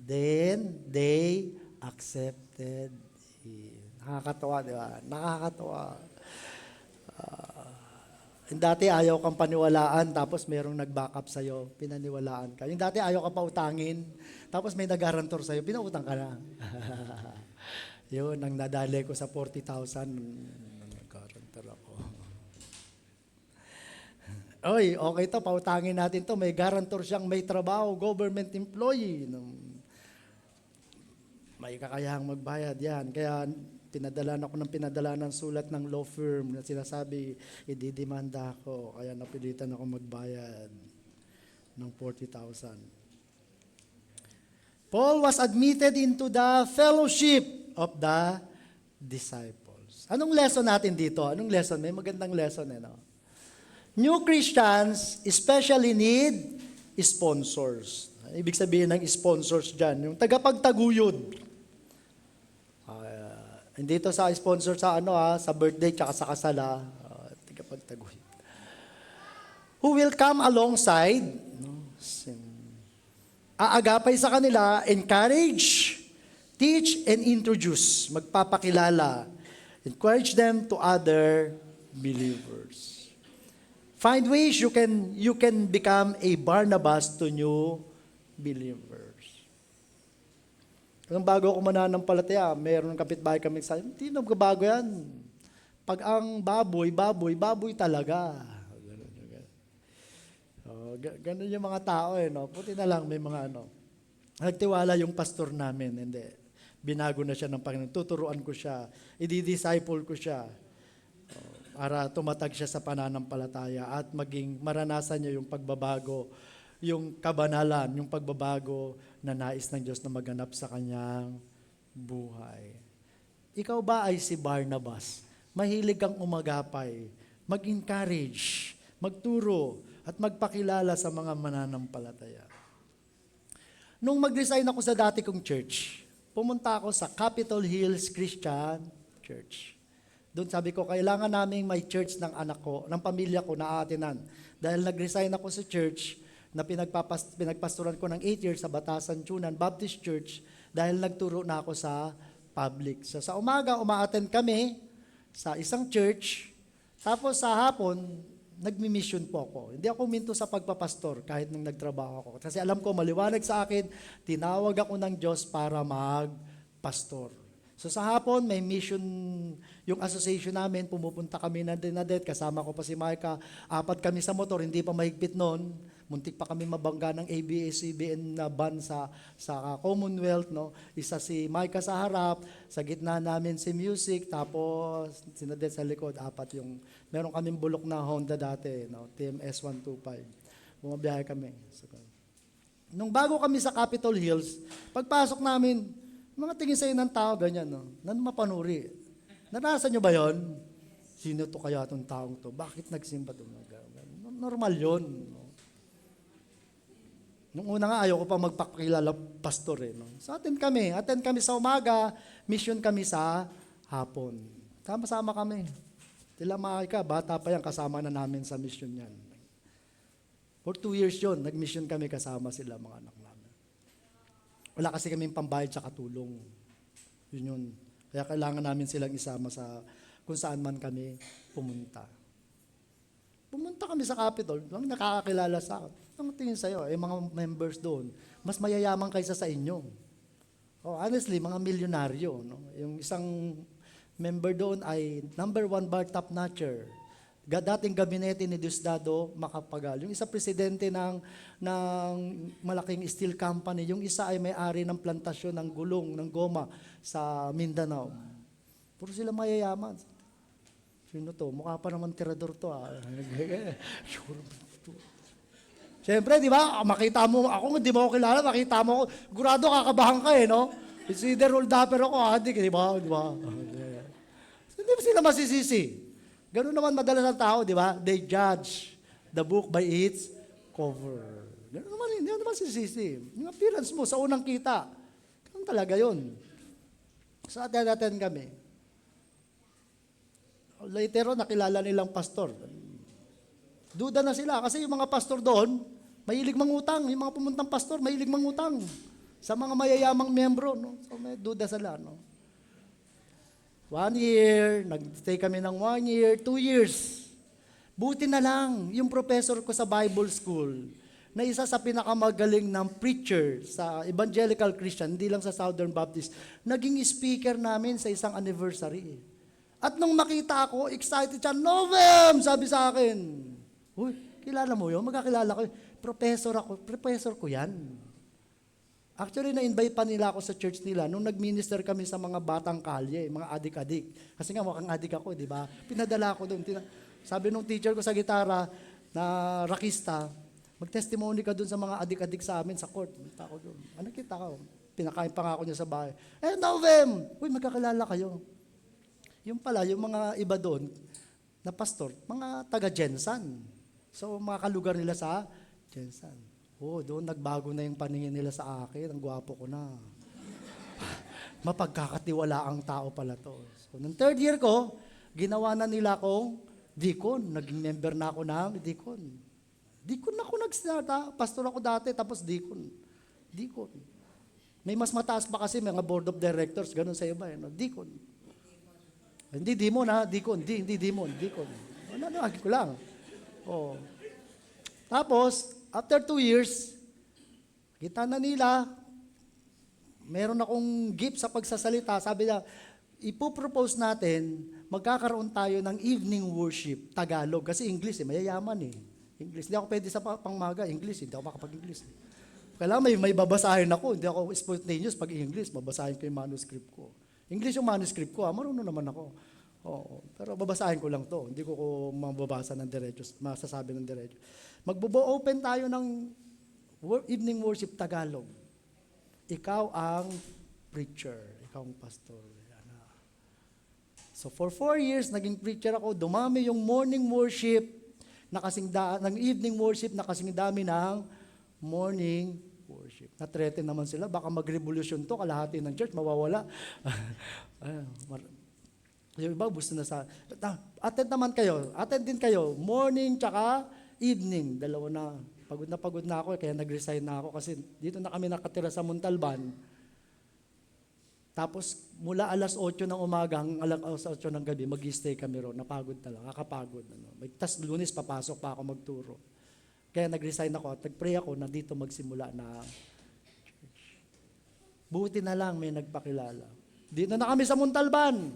[SPEAKER 1] then they accepted him. Nakakatawa, di ba? Nakakatawa. Dati ayaw kang paniwalaan, tapos merong nag-back up sa'yo, pinaniwalaan ka. Yung dati ayaw ka pa utangin, tapos may nag-garantor sa'yo, pinautang ka na. Yun, ang nadali ko sa 40,000, nag-garantor ako. Oy, okay to, pautangin natin to, may garantor siyang may trabaho, government employee. May kakayahang magbayad yan. Kaya pinadala ng sulat ng law firm na sinasabi, ididemanda ako. Kaya napilitan ako magbayad ng 40,000. Paul was admitted into the fellowship of the disciples. Anong lesson natin dito? Anong lesson? May magandang lesson, no? New Christians especially need sponsors. Ibig sabihin ng sponsors dyan, yung tagapagtaguyod. Dito sa sponsor sa sa birthday tsaka sa kasala, tagapagtaguyod. Who will come alongside, aagapay sa kanila, encourage, teach, and introduce, magpapakilala, encourage them to other believers. Find ways you can become a Barnabas to new believers. Nung bago ako mananampalataya, meron ng kapitbahay kami sa hindi nagbabago yan. Pag ang baboy talaga. Ganun yung mga tao no. Puti na lang may mga nagtiwala yung pastor namin, hindi. Binago na siya ng Panginoon. Tuturuan ko siya. I-disciple ko siya. Para tumatag siya sa pananampalataya at maging maranasan niya yung pagbabago, yung kabanalan, yung pagbabago na nais ng Diyos na maganap sa kanyang buhay. Ikaw ba ay si Barnabas? Mahilig kang umagapay, mag-encourage, magturo, at magpakilala sa mga mananampalataya. Nung mag-resign ako sa dati kong church, pumunta ako sa Capitol Hills Christian Church. Doon sabi ko, kailangan namin may church ng anak ko, ng pamilya ko na aatinan. Dahil nag-resign ako sa church na pinagpastoran ko ng 8 years sa Batasan Tunan Baptist Church dahil nagturo na ako sa public. So sa umaga, umaattend kami sa isang church, tapos sa hapon, nagmi-mission po ako. Hindi ako minto sa pagpapastor kahit nung nagtrabaho ako. Kasi alam ko, maliwanag sa akin, tinawag ako ng Diyos para magpastor. So sa hapon, may mission, yung association namin, pumupunta kami na Dinadet, kasama ko pa si Micah, 4 kami sa motor, hindi pa mahigpit noon, muntik pa kami mabangga ng ABS-CBN na van sa Commonwealth, no? Isa si Micah sa harap, sa gitna namin si Music, tapos si Nadet sa likod, 4 yung, meron kaming bulok na Honda dati, no? TMS 125. Bumabiyahe kami. So, nung bago kami sa Capitol Hills, pagpasok namin, mga tingin sa'yo ng tao, ganyan, no? Nan mapanuri. Naranasan nyo ba yon? Sino to kaya itong taong to? Bakit nagsimba to? Normal yon. No? Nung una nga, ayaw ko pa magpakilala pastor. No? So attend kami sa umaga, mission kami sa hapon. Sama-sama kami. Tila Micah, bata pa yan, kasama na namin sa mission yan. For 2 years yun, nag-mission kami kasama sila, mga anak namin. Wala kasi kaming pambayad sa katulong. Yun. Kaya kailangan namin silang isama sa kung saan man kami pumunta. Pumunta kami sa Capitol, nakakakilala sa akin. Ang tingin sa'yo, mga members doon, mas mayayaman kaysa sa inyo. Oh, honestly, mga milyonaryo. No? Yung isang member doon ay number 1 bar top notcher. Dating gabinete ni Diosdado Macapagal. Yung isa presidente ng malaking steel company. Yung isa ay may-ari ng plantasyon ng gulong, ng goma sa Mindanao. Puro sila mayayaman. Sino to? Mukha pa naman tirador to. Siyempre, di ba? Makita mo, ako hindi mo ako kilala, makita mo ako. Gurado kakabahan ka no? It's either old dapper ako, di ba? Di ba? Hindi ba sila masisisi? Ganun naman madalas ang tao, di ba? They judge the book by its cover. Ganun naman, hindi naman sisisi. Yung appearance mo sa unang kita, ganun talaga yun. So, attend kami. Later on, nakilala nilang pastor. Duda na sila kasi yung mga pastor doon, mahilig mangutang. Yung mga pumuntang pastor, mahilig mangutang sa mga mayayamang membro. No? So, may duda sila. No? 1 year, nag-stay kami ng 1 year, 2 years. Buti na lang, yung professor ko sa Bible School, na isa sa pinakamagaling ng preacher sa Evangelical Christian, hindi lang sa Southern Baptist, naging speaker namin sa isang anniversary. At nung makita ako, excited siya, Novem! Sabi sa akin, uy, kilala mo yun? Magkakilala ko. Professor ko yan. Actually, na-invite pa nila ako sa church nila nung nag-minister kami sa mga batang kalye, mga adik-adik. Kasi nga, mukhang adik ako, di ba? Pinadala ako doon. Sabi nung teacher ko sa gitara, na rakista, mag-testimony ka doon sa mga adik-adik sa amin sa court. Punta ako doon. Ano kita ko? Pinakain pa nga ako niya sa bahay. Novem! Uy, magkakilala kayo. Yung pala, yung mga iba doon, na pastor, mga taga-Jensan. So, mga kalugar nila sa Jensan. Doon nagbago na yung paningin nila sa akin. Ang gwapo ko na. Mapagkakatiwala ang tao pala to. So, nung 3rd year ko, ginawa na nila akong deacon. Naging member na ako ng deacon. Deacon ako nag-start. Pastor ako dati, tapos deacon. Deacon. May mas mataas pa kasi mga board of directors. Ganun sa iba. No? Deacon. Hindi demon deacon. Hindi demon. Deacon. Agi ko lang. Tapos, after 2 years, kita na nila, meron akong gift sa pagsasalita. Sabi niya, ipopropose natin, magkakaroon tayo ng evening worship, Tagalog. Kasi English, mayayaman English. Hindi ako pwede sa pangmaga, English. Hindi ako makapag-English. Kailangan may babasahin ako. Hindi ako spontaneous pag English. Babasahin ko yung manuscript ko. English yung manuscript ko. Marunong naman ako. Pero babasahin ko lang to. Hindi ko mababasa ng diretso, masasabi ng diretso. Magbo-open tayo ng evening worship Tagalog. Ikaw ang preacher. Ikaw ang pastor. So for 4 years, naging preacher ako, dumami yung morning worship, ng evening worship, na kasing dami ng morning worship. Na-threaten naman sila, baka mag-revolution to, kalahati ng church, mawawala. Yung iba gusto na attend din kayo, morning tsaka evening, dalawa na. Pagod na ako, kaya nag-resign na ako kasi dito na kami nakatira sa Montalban. Tapos mula alas 8 ng umaga hanggang alas 8 ng gabi, mag-stay kami ron. Napagod talaga, kakapagod. Tas Lunes, papasok pa ako magturo. Kaya nag-resign ako at nag-pray ako na dito magsimula na church. Buti na lang may nagpakilala. Dito na kami sa Montalban.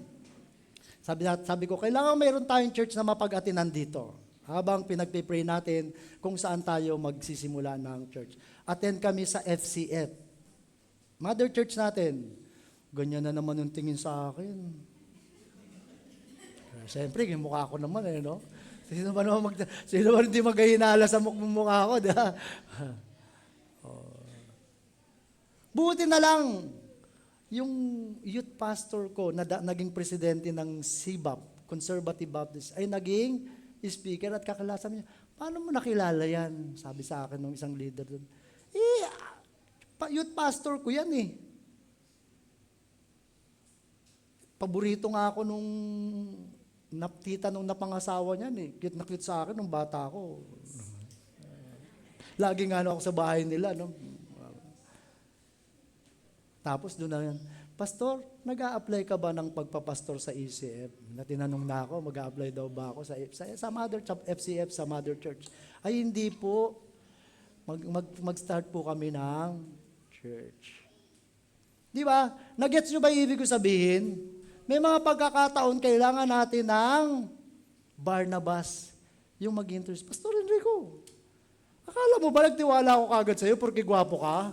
[SPEAKER 1] Sabi ko, kailangan mayroon tayong church na mapag-atinan dito. Habang pinagpipray natin kung saan tayo magsisimula ng church. Attend kami sa FCF. Mother church natin. Ganyan na naman yung tingin sa akin. Siyempre, yung mukha ko naman no? Sino ba hindi maghahinala sa mukha ko, di ba? Buti na lang, yung youth pastor ko, naging presidente ng CBAP, Conservative Baptist, ay naging speaker at kakalasan niya, paano mo nakilala yan? Sabi sa akin ng isang leader doon. Youth pastor ko yan eh. Paborito nga ako nung napangasawa niyan eh. Cute na cute sa akin nung bata ako. Lagi nga ako sa bahay nila. No? Tapos doon na yan, Pastor, nag-a-apply ka ba ng pagpapastor sa ECF? Tinanong na ako, mag-a-apply daw ba ako sa Mother FCF, sa Mother Church? Ay hindi po. Mag-start po kami ng church. Di ba? Nagets nyo ba ibig ko sabihin? May mga pagkakataon kailangan natin ng Barnabas, yung mag-introduce. Pastor Enrico, akala mo ba nagtiwala ako kagad sa'yo porque gwapo ka?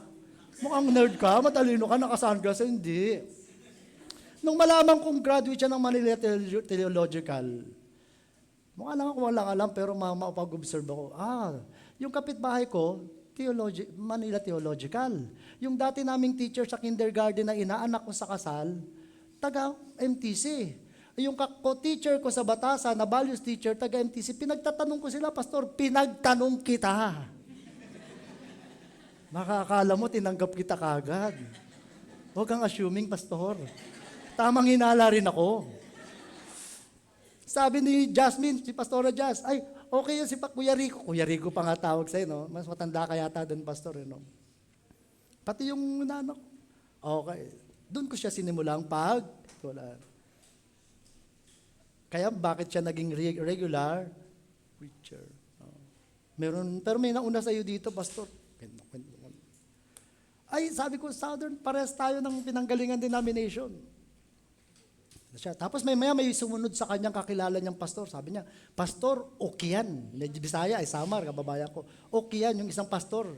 [SPEAKER 1] Mukhang nerd ka, matalino ka, naka-sunglass, hindi. Nung malaman kong graduate siya ng Manila Theological, mukha lang ako walang alam, pero mapag-observe ako. Yung kapitbahay ko, Manila Theological. Yung dati naming teacher sa kindergarten na inaanak ko sa kasal, taga MTC. Yung teacher ko sa Batasan, na values teacher, taga MTC, pinagtatanong ko sila, Pastor, pinagtanong kita. Makakala mo, tinanggap kita kagad. Huwag kang assuming, Pastor. Tamang hinala rin ako. Sabi ni Jasmine, si Pastora Jas, ay, okay yun si Kuya Rico. Kuya Rico pa nga tawag sa'yo, no? Mas matanda ka yata doon, Pastor, no? Pati yung nanak. Okay. Doon ko siya sinimulang pagtulan. Kaya bakit siya naging regular preacher? Pero may nauna sa iyo dito, Pastor. Ay, sabi ko, Southern, pares tayo ng pinanggalingan denomination. Tapos may sumunod sa kanyang kakilala niyang pastor. Sabi niya, Pastor, okay yan. Bisaya, ay Samar, kababayan ko. Okay yan, yung isang pastor.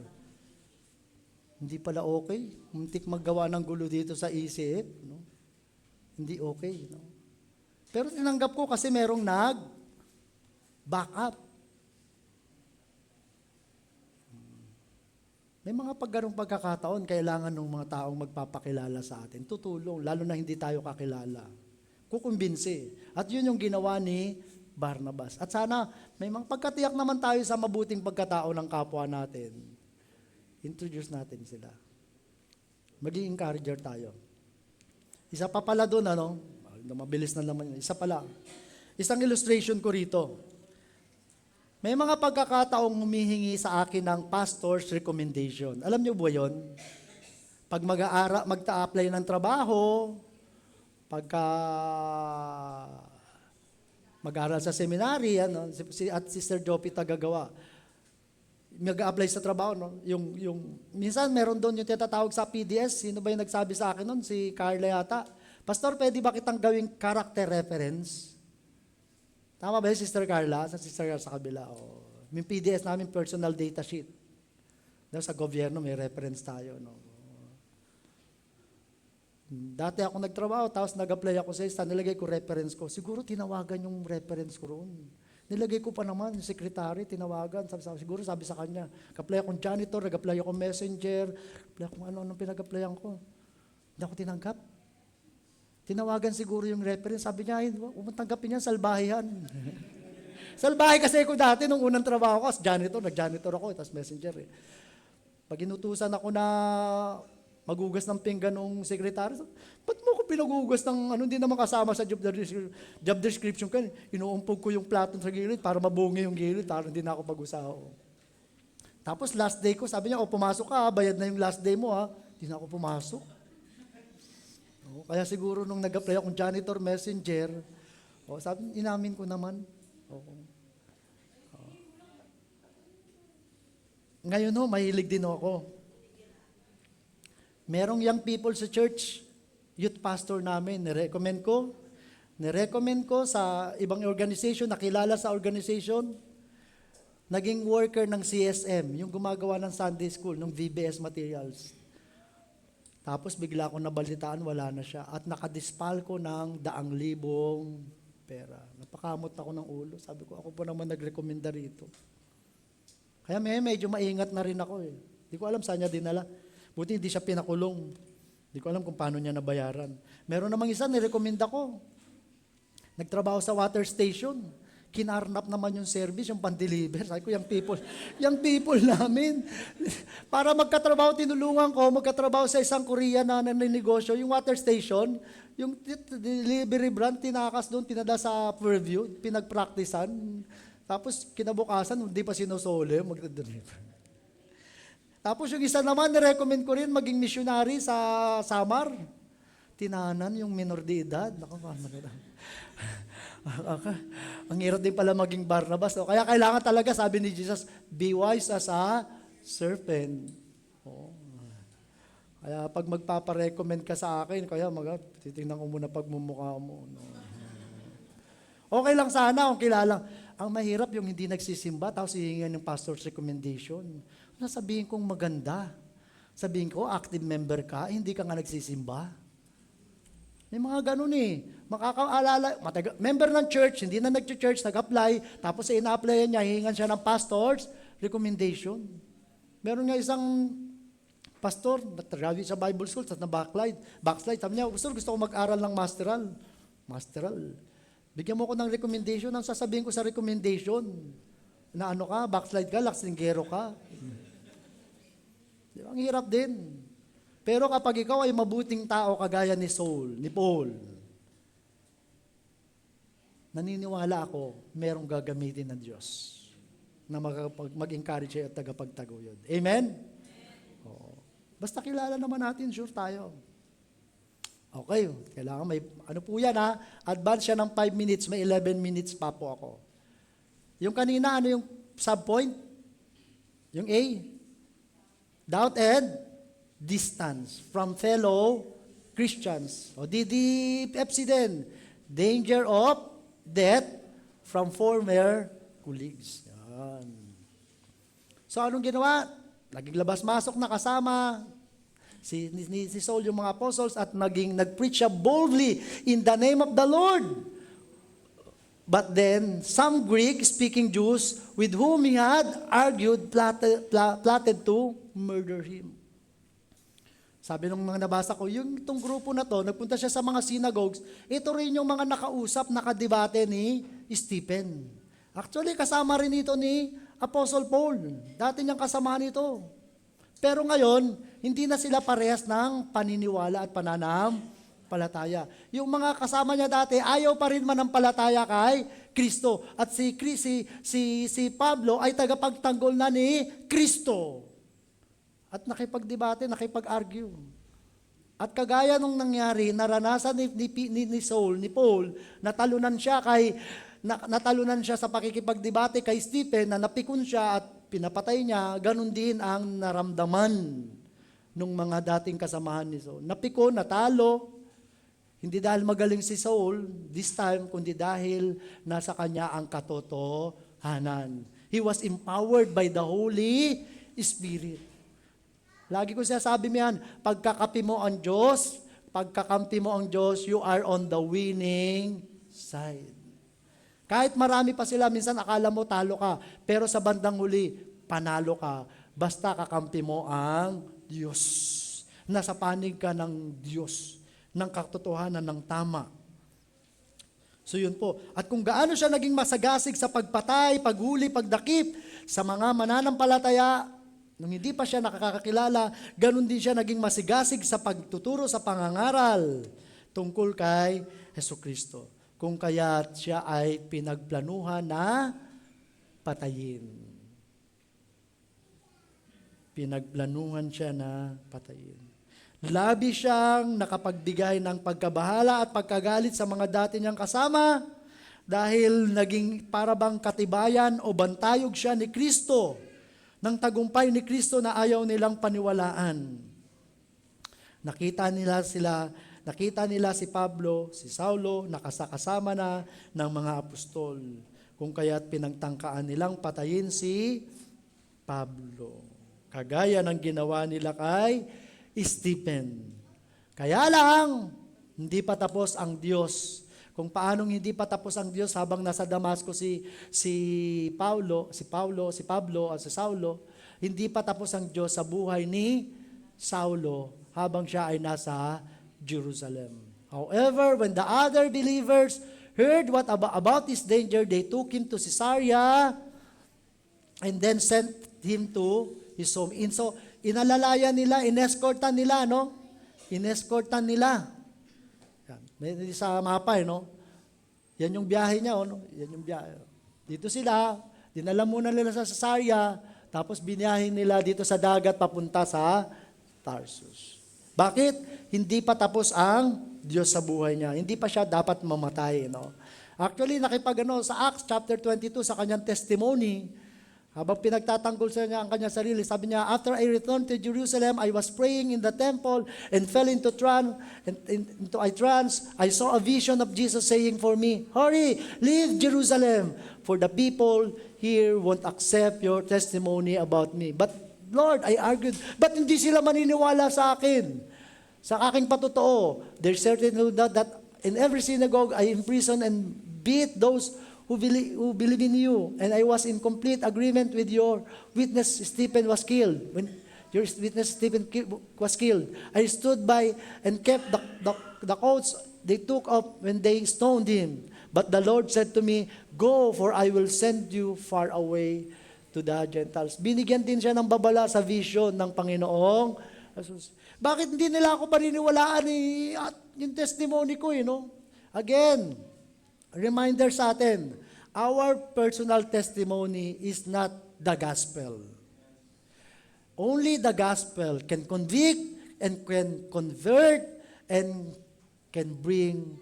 [SPEAKER 1] Hindi pala okay. Muntik maggawa ng gulo dito sa ECF. No? Hindi okay. No? Pero tinanggap ko kasi merong back up. May mga ganong pagkakataon, kailangan ng mga taong magpapakilala sa atin. Tutulong, lalo na hindi tayo kakilala. Kukumbinsi. At yun yung ginawa ni Barnabas. At sana, may mga pagkatiyak naman tayo sa mabuting pagkatao ng kapwa natin. Introduce natin sila. Maging encourager tayo. Isa pa pala doon, mabilis na naman yun. Isa pala. Isang illustration ko rito. May mga pagkakataong humihingi sa akin ng pastor's recommendation. Alam niyo ba yun? Pag magta-apply ng trabaho, pagka mag-aaral sa seminary, at Sister Jopi tagagawa, mag-apply sa trabaho, no? Minsan meron doon yung tinatawag sa PDS. Sino ba yung nagsabi sa akin noon? Si Carla yata. Pastor, pwede ba kitang gawing character reference? Tama ba yun, Sister Carla? Sa Sister Carla sa kabila. Yung PDS namin, personal data sheet. Sa gobyerno, may reference tayo. No? Dati ako nagtrabaho, tapos nag-apply ako sa isa, nilagay ko reference ko. Siguro tinawagan yung reference ko roon. Nilagay ko pa naman, yung secretary, tinawagan. Siguro sabi sa kanya, nag-apply akong janitor, nag-apply akong messenger, nag-apply akong ano-anong pinag-applyan ko. Hindi ako tinanggap. Tinawagan siguro yung referee, sabi niya, ay, umatanggapin yan, salbahe yan. Salbahe kasi ako dati, nung unang trabaho ko, as janitor, nag-janitor ako, tapos messenger eh. Pag inutusan ako na magugas ng pinggan ng sekretary, ba't mo ko pinagugas ng hindi naman kasama sa job description ka? Inuumpog ko yung plato sa gilid para mabungi yung gilid, para hindi na ako pag-usaw. Tapos last day ko, sabi niya, pumasok ka, bayad na yung last day mo ha. Hindi na ako pumasok. Kaya siguro nung nag-apply akong janitor messenger, sabi, inamin ko naman. Ngayon mahilig din ako. Merong young people sa church, youth pastor namin, nirecommend ko sa ibang organization, nakilala sa organization, naging worker ng CSM, yung gumagawa ng Sunday School, ng VBS materials. Tapos bigla ko nabalitaan, wala na siya. At nakadispal ko ng 100,000 pera. Napakamot ako ng ulo. Sabi ko, ako po naman nagrekomenda rito. Kaya medyo maingat na rin ako eh. Hindi ko alam saan niya dinala. Buti hindi siya pinakulong. Hindi ko alam kung paano niya nabayaran. Meron namang isa, nirekomenda ko. Nagtrabaho sa water station. Kinarnap naman yung service, yung pan-deliver. Sabi ko, yung people namin. Para magkatrabaho, tinulungan ko, magkatrabaho sa isang Korean na negosyo, yung water station, yung delivery brand, tinakas doon, pinada sa purview, pinag-practicean. Tapos, kinabukasan, hindi pa sinusole, magdadeliver. Tapos, yung isa naman, nirecommend ko rin maging missionary sa Samar. Tinanan yung minor de edad. Ang hirap din pala maging Barnabas. Kaya kailangan talaga, sabi ni Jesus, be wise as a serpent. Kaya pag magpaparecommend ka sa akin, kaya titingnan ko muna pagmumukha mo. Okay lang sana kung kilala. Ang mahirap yung hindi nagsisimba, tapos hihingan yung pastor's recommendation. Nasabihin kong maganda. Sabihin ko, active member ka, hindi ka nga nagsisimba. May mga ganun eh. Makakaalala, member ng church, hindi na nag-church, nag-apply, tapos ina-applyan niya, hihingan siya ng pastor's recommendation. Meron nga isang pastor, nag-graduate sa Bible school, tapos backslide. Sabi niya, gusto ko mag-aral ng masteral. Bigyan mo ko ng recommendation, ang sasabihin ko sa recommendation, na backslide ka, laksinggero ka. Diba? Ang hirap din. Pero kapag ikaw ay mabuting tao kagaya ni Paul, naniniwala ako, merong gagamitin ng Diyos na mag-encourage siya at tagapagtaguyod. Amen? Oo. Basta kilala naman natin, sure tayo. Okay, kailangan may, po yan advance siya ng 5 minutes, may 11 minutes pa po ako. Yung kanina, yung subpoint? Yung A? Doubt and distance from fellow Christians. O DDFC din. Danger of death from former colleagues. Yan. So anong ginawa? Naging labas-masok na kasama si Saul yung mga apostles at nag-preach siya boldly in the name of the Lord. But then, some Greek-speaking Jews with whom he had argued plotted to murder him. Sabi nung mga nabasa ko, itong grupo na to, nagpunta siya sa mga synagogues, ito rin yung mga nakausap, nakadebate ni Stephen. Actually, kasama rin ito ni Apostle Paul. Dati niyang kasama nito. Pero ngayon, hindi na sila parehas ng paniniwala at pananampalataya. Yung mga kasama niya dati, ayaw pa rin manampalataya kay Kristo. At si Pablo ay tagapagtanggol na ni Kristo. At nakipagdebate, nakipag-argue. At kagaya nung nangyari, naranasan ni Saul, ni Paul, natalunan siya sa pakikipagdebate kay Stephen, na napikon siya at pinapatay niya, ganun din ang naramdaman nung mga dating kasamahan ni Saul. Napikon, natalo, hindi dahil magaling si Saul, this time, kundi dahil nasa kanya ang katotohanan. He was empowered by the Holy Spirit. Lagi ko sinasabi mo yan, pagkakampi mo ang Diyos, you are on the winning side. Kahit marami pa sila, minsan akala mo talo ka, pero sa bandang huli, panalo ka. Basta kakampi mo ang Diyos. Nasa panig ka ng Diyos. ng katotohanan ng tama. So yun po. At kung gaano siya naging masagasig sa pagpatay, paghuli, pagdakip sa mga mananampalataya, nung hindi pa siya nakakakilala, ganun din siya naging masigasig sa pagtuturo sa pangangaral tungkol kay Hesukristo. Kung kaya siya ay pinagplanuhan na patayin. Pinagplanuhan siya na patayin. Labi siyang nakapagbigay ng pagkabahala at pagkagalit sa mga dati niyang kasama dahil naging parabang katibayan o bantayog siya ni Kristo, ng tagumpay ni Kristo na ayaw nilang paniwalaan. Nakita nila si Pablo, si Saulo, nakasakasama na ng mga apostol. Kung kaya't pinagtangkaan nilang patayin si Pablo. Kagaya ng ginawa nila kay Stephen. Kaya lang, hindi pa tapos ang Diyos. Kung paanong hindi pa tapos ang Diyos habang nasa Damasco si Pablo at si Saulo, hindi pa tapos ang Diyos sa buhay ni Saulo habang siya ay nasa Jerusalem. However, when the other believers heard what about his danger, they took him to Caesarea and then sent him to his home. So, inalalayan nila, inescortan nila, no? Inescortan nila. Yan. May sa mapa, no? Yan yung biyahe niya, no? Yan yung biyahe. Dito sila, dinala muna nila sa Caesarea, tapos biniyahin nila dito sa dagat papunta sa Tarsus. Bakit? Hindi pa tapos ang Diyos sa buhay niya. Hindi pa siya dapat mamatay, no? Actually, sa Acts chapter 22, sa kanyang testimony, habang pinagtatanggol sa niya ang kanyang sarili, sabi niya, after I returned to Jerusalem, I was praying in the temple and fell into a trance. I saw a vision of Jesus saying for me, hurry, leave Jerusalem, for the people here won't accept your testimony about me. But Lord, I argued, but hindi sila maniniwala sa akin, sa aking patotoo. There's certainly that in every synagogue I imprison and beat those who believe in you. And I was in complete agreement with your witness Stephen was killed. When your witness Stephen was killed, I stood by and kept the coats they took off when they stoned him. But the Lord said to me, go, for I will send you far away to the Gentiles. Binigyan din siya ng babala sa vision ng Panginoong Jesus. Bakit hindi nila ako paniniwalaan at yung testimony ko, no? Again, reminder sa atin, our personal testimony is not the gospel. Only the gospel can convict and can convert and can bring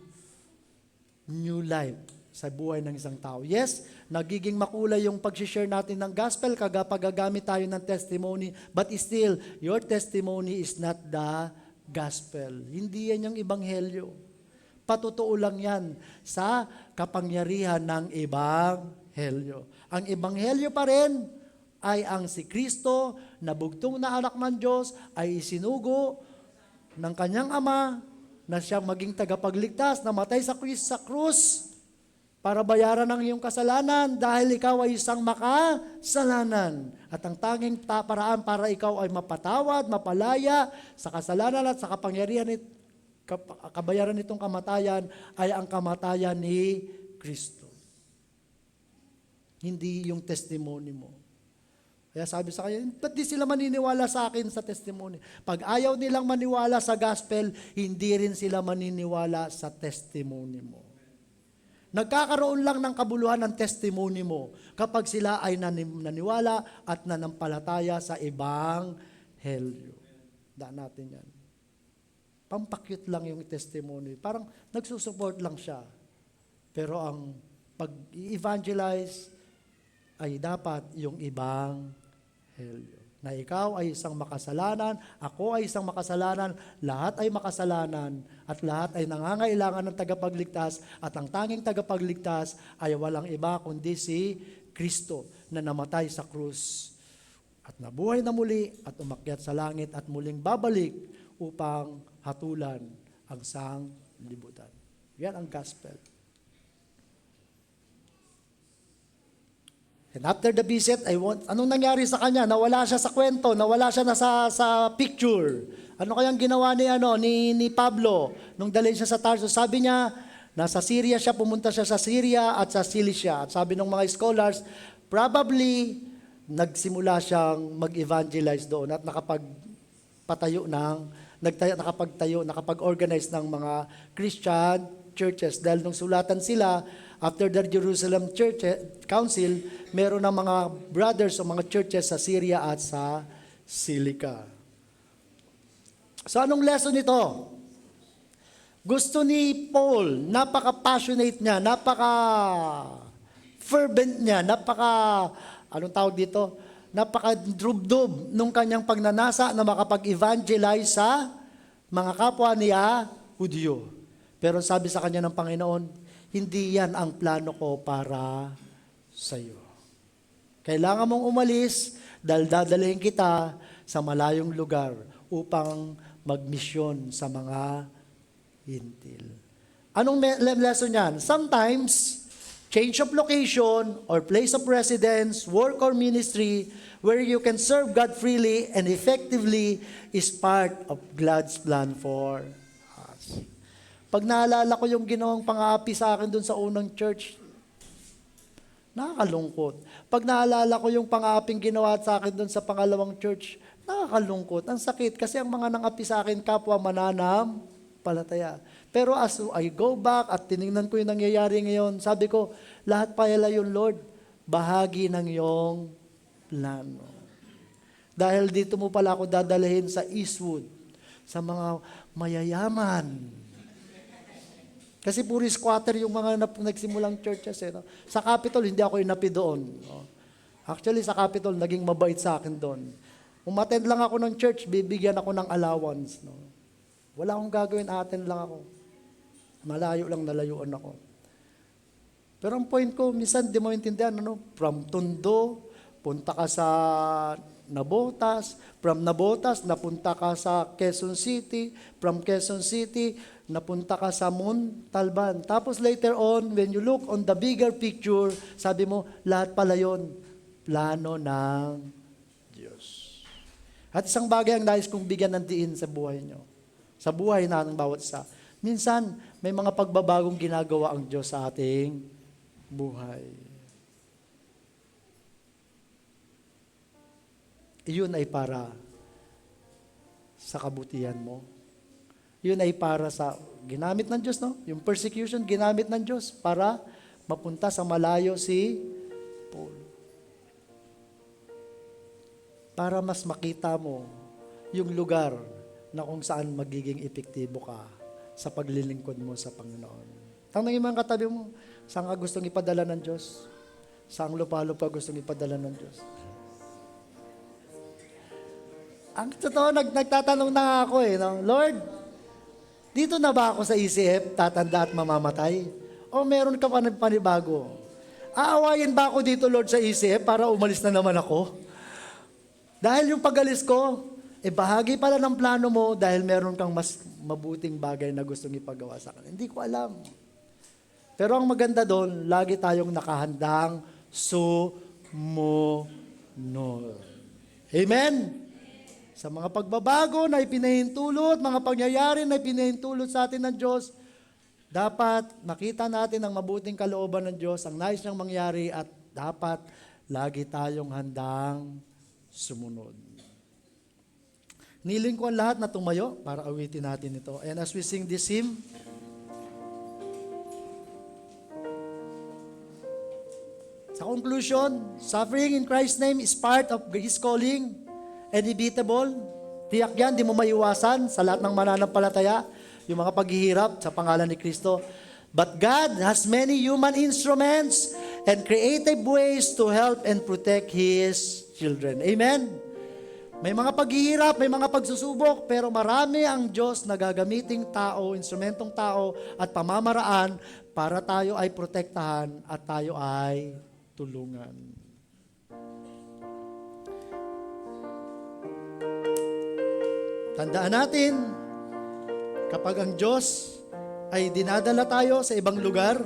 [SPEAKER 1] new life sa buhay ng isang tao. Yes, nagiging makulay yung pag-share natin ng gospel kapag gagamit tayo ng testimony, but still, your testimony is not the gospel. Hindi yan yung ebanghelyo. Patotoo lang yan sa kapangyarihan ng ebanghelyo. Ang ebanghelyo pa rin ay ang si Kristo na bugtong na anak ng Diyos ay isinugo ng kanyang ama na siyang maging tagapagligtas, na matay sa krus para bayaran ang iyong kasalanan dahil ikaw ay isang makasalanan. At ang tanging paraan para ikaw ay mapatawad, mapalaya sa kasalanan at sa kabayaran nitong kamatayan ay ang kamatayan ni Kristo. Hindi yung testimony mo. Kaya sabi sa kanya, ba't di sila maniniwala sa akin sa testimony? Pag ayaw nilang maniwala sa gospel, hindi rin sila maniniwala sa testimony mo. Nagkakaroon lang ng kabuluhan ng testimony mo kapag sila ay naniwala at nanampalataya sa ebanghelyo. Daan natin yan. Pampakyut lang yung testimony. Parang nagsusupport lang siya. Pero ang pag-evangelize ay dapat yung ebanghelyo. Na ikaw ay isang makasalanan, ako ay isang makasalanan, lahat ay makasalanan, at lahat ay nangangailangan ng tagapagligtas, at ang tanging tagapagligtas ay walang iba kundi si Kristo na namatay sa krus at nabuhay na muli at umakyat sa langit at muling babalik upang hatulan ang sanglibutan. Yan ang gospel. And after the visit, anong nangyari sa kanya? Nawala siya sa kwento, nawala siya na sa picture. Ano kayang ginawa ni Pablo nung dalhin siya sa Tarsus? Sabi niya, nasa Syria siya, pumunta siya sa Syria at sa Cilicia. At sabi ng mga scholars, probably nagsimula siyang mag-evangelize doon at nakapag-organize ng mga Christian churches. Dahil nung sulatan sila, after the Jerusalem Council, meron ng mga brothers o mga churches sa Syria at sa Cilicia. So anong lesson nito? Gusto ni Paul, napaka-passionate niya, napaka-fervent niya, napaka-drubdob nung kanyang pagnanasa na makapag-evangelize sa mga kapwa niya Hudyo. Pero sabi sa kanya ng Panginoon, hindi yan ang plano ko para sa iyo. Kailangan mong umalis dahil dadalhin kita sa malayong lugar upang magmisyon sa mga hintil. Anong lesson yan? Sometimes, change of location or place of residence, work or ministry, where you can serve God freely and effectively is part of God's plan for us. Pag naalala ko yung ginawang pang-aapi sa akin dun sa unang church, nakakalungkot. Pag naalala ko yung pang-aaping ginawa sa akin dun sa pangalawang church, nakakalungkot. Ang sakit kasi ang mga nangapi sa akin kapwa mananampalataya. Pero as I go back at tinignan ko yung nangyayari ngayon, sabi ko, lahat pala yun, Lord, bahagi ng iyong plano. Dahil dito mo pala ako dadalhin sa Eastwood, sa mga mayayaman. Kasi puri squatter yung mga nagsimulang churches. No? Sa Capitol, hindi ako inapi doon. No? Actually, sa Capitol, naging mabait sa akin doon. Umattend lang ako ng church, bibigyan ako ng allowance. No? Wala akong gagawin, attend lang ako. Malayo lang, nalayuan ako. Pero ang point ko, minsan di mo intindihan, from Tondo, punta ka sa Navotas, from Navotas, napunta ka sa Quezon City, from Quezon City, napunta ka sa Montalban. Tapos later on, when you look on the bigger picture, sabi mo, lahat pala yun, plano ng Diyos. At isang bagay ang nais kong bigyan ng diin sa buhay nyo. Sa buhay na ng bawat isa. Minsan, may mga pagbabagong ginagawa ang Diyos sa ating buhay. Iyon ay para sa kabutihan mo. Yun ay para sa, ginamit ng Diyos, no? Yung persecution, ginamit ng Diyos para mapunta sa malayo si Paul. Para mas makita mo yung lugar na kung saan magiging epektibo ka sa paglilingkod mo sa Panginoon. Tanungin mo ang katabi mo, saan ka gustong ipadala ng Diyos? Saan lupa-lupa gustong ipadala ng Diyos? Ang totoo, nagtatanong na ako no? Lord, dito na ba ako sa ECF, tatanda at mamamatay? O meron ka pa ng panibago? Aawayin ba ako dito, Lord, sa ECF para umalis na naman ako? Dahil yung pag-alis ko, bahagi pala ng plano mo dahil meron kang mas mabuting bagay na gustong ipagawa sa akin. Hindi ko alam. Pero ang maganda doon, lagi tayong nakahandang sumunod. Amen? Sa mga pagbabago na ipinahintulot, mga pangyayari na ipinahintulot sa atin ng Diyos, dapat makita natin ang mabuting kalooban ng Diyos, ang nais niyang mangyari at dapat lagi tayong handang sumunod. Niling ko ang lahat na tumayo para awitin natin ito. And as we sing this hymn, sa conclusion, suffering in Christ's name is part of His calling. Inevitable. Tiyak yan, di mo maiwasan sa lahat ng mananampalataya, yung mga paghihirap sa pangalan ni Kristo. But God has many human instruments and creative ways to help and protect His children. Amen? May mga paghihirap, may mga pagsusubok, pero marami ang Diyos na gagamiting tao, instrumentong tao at pamamaraan para tayo ay protektahan at tayo ay tulungan. Tandaan natin, kapag ang Diyos ay dinadala tayo sa ibang lugar,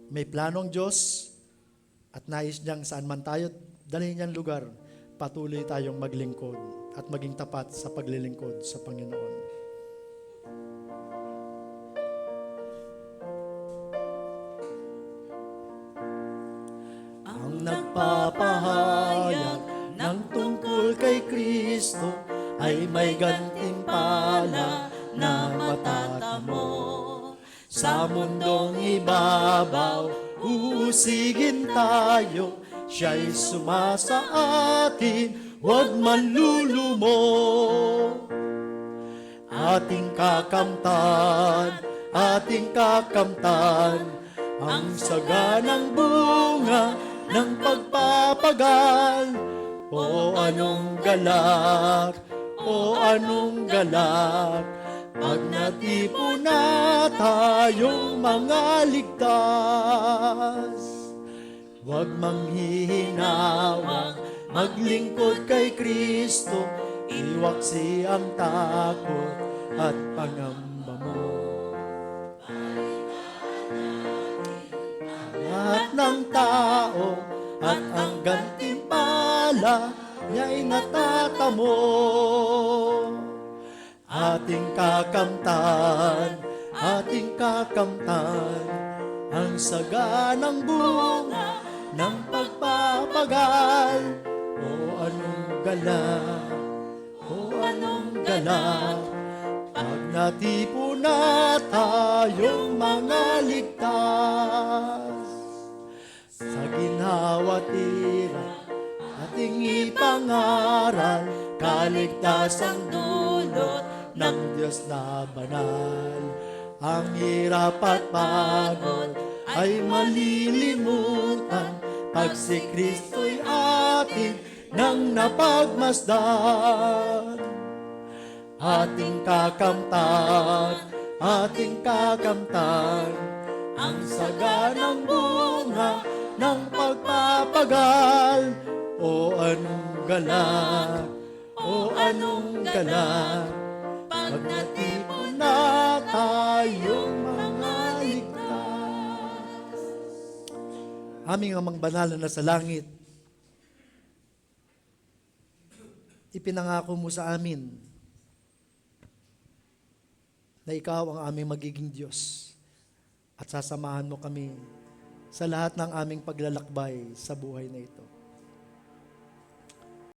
[SPEAKER 1] may planong Diyos at nais niyang saan man tayo dalhin niyang lugar, patuloy tayong maglingkod at maging tapat sa paglilingkod sa Panginoon. Ang nagpapahayag ng tungkol kay Kristo ay may gantimpala na matatamo. Sa mundong ibabaw, uusigin tayo, siya'y sumasa atin, huwag manlulumo. Ating kakamtan, ang saganang bunga ng pagpapagal. O anong galak, pag natipon na tayong mga ligtas. Huwag manghihinawang maglingkod kay Kristo, iwaksi ang takot at pangamba mo. Lahat ng tao at ang gantimpala niya'y natatamo. Ating kakamtan, ang saganang bunga ng pagpapagal. O anong galak, pag natipon na tayong mga ligtas. Sa ginhawa tira, ating ipangaral, kaligtasang dulot ng Diyos na banal. Ang hirap at pagod ay malilimutan pag si Kristo'y atin nang napagmasdan. Ating kakamtan, ang saganang bunga ng pagpapagal. O anong galak, pag natipon na tayong mga ligtas. Aming Amang Banal na nasa langit, ipinangako mo sa amin na ikaw ang aming magiging Diyos at sasamahan mo kami sa lahat ng aming paglalakbay sa buhay na ito.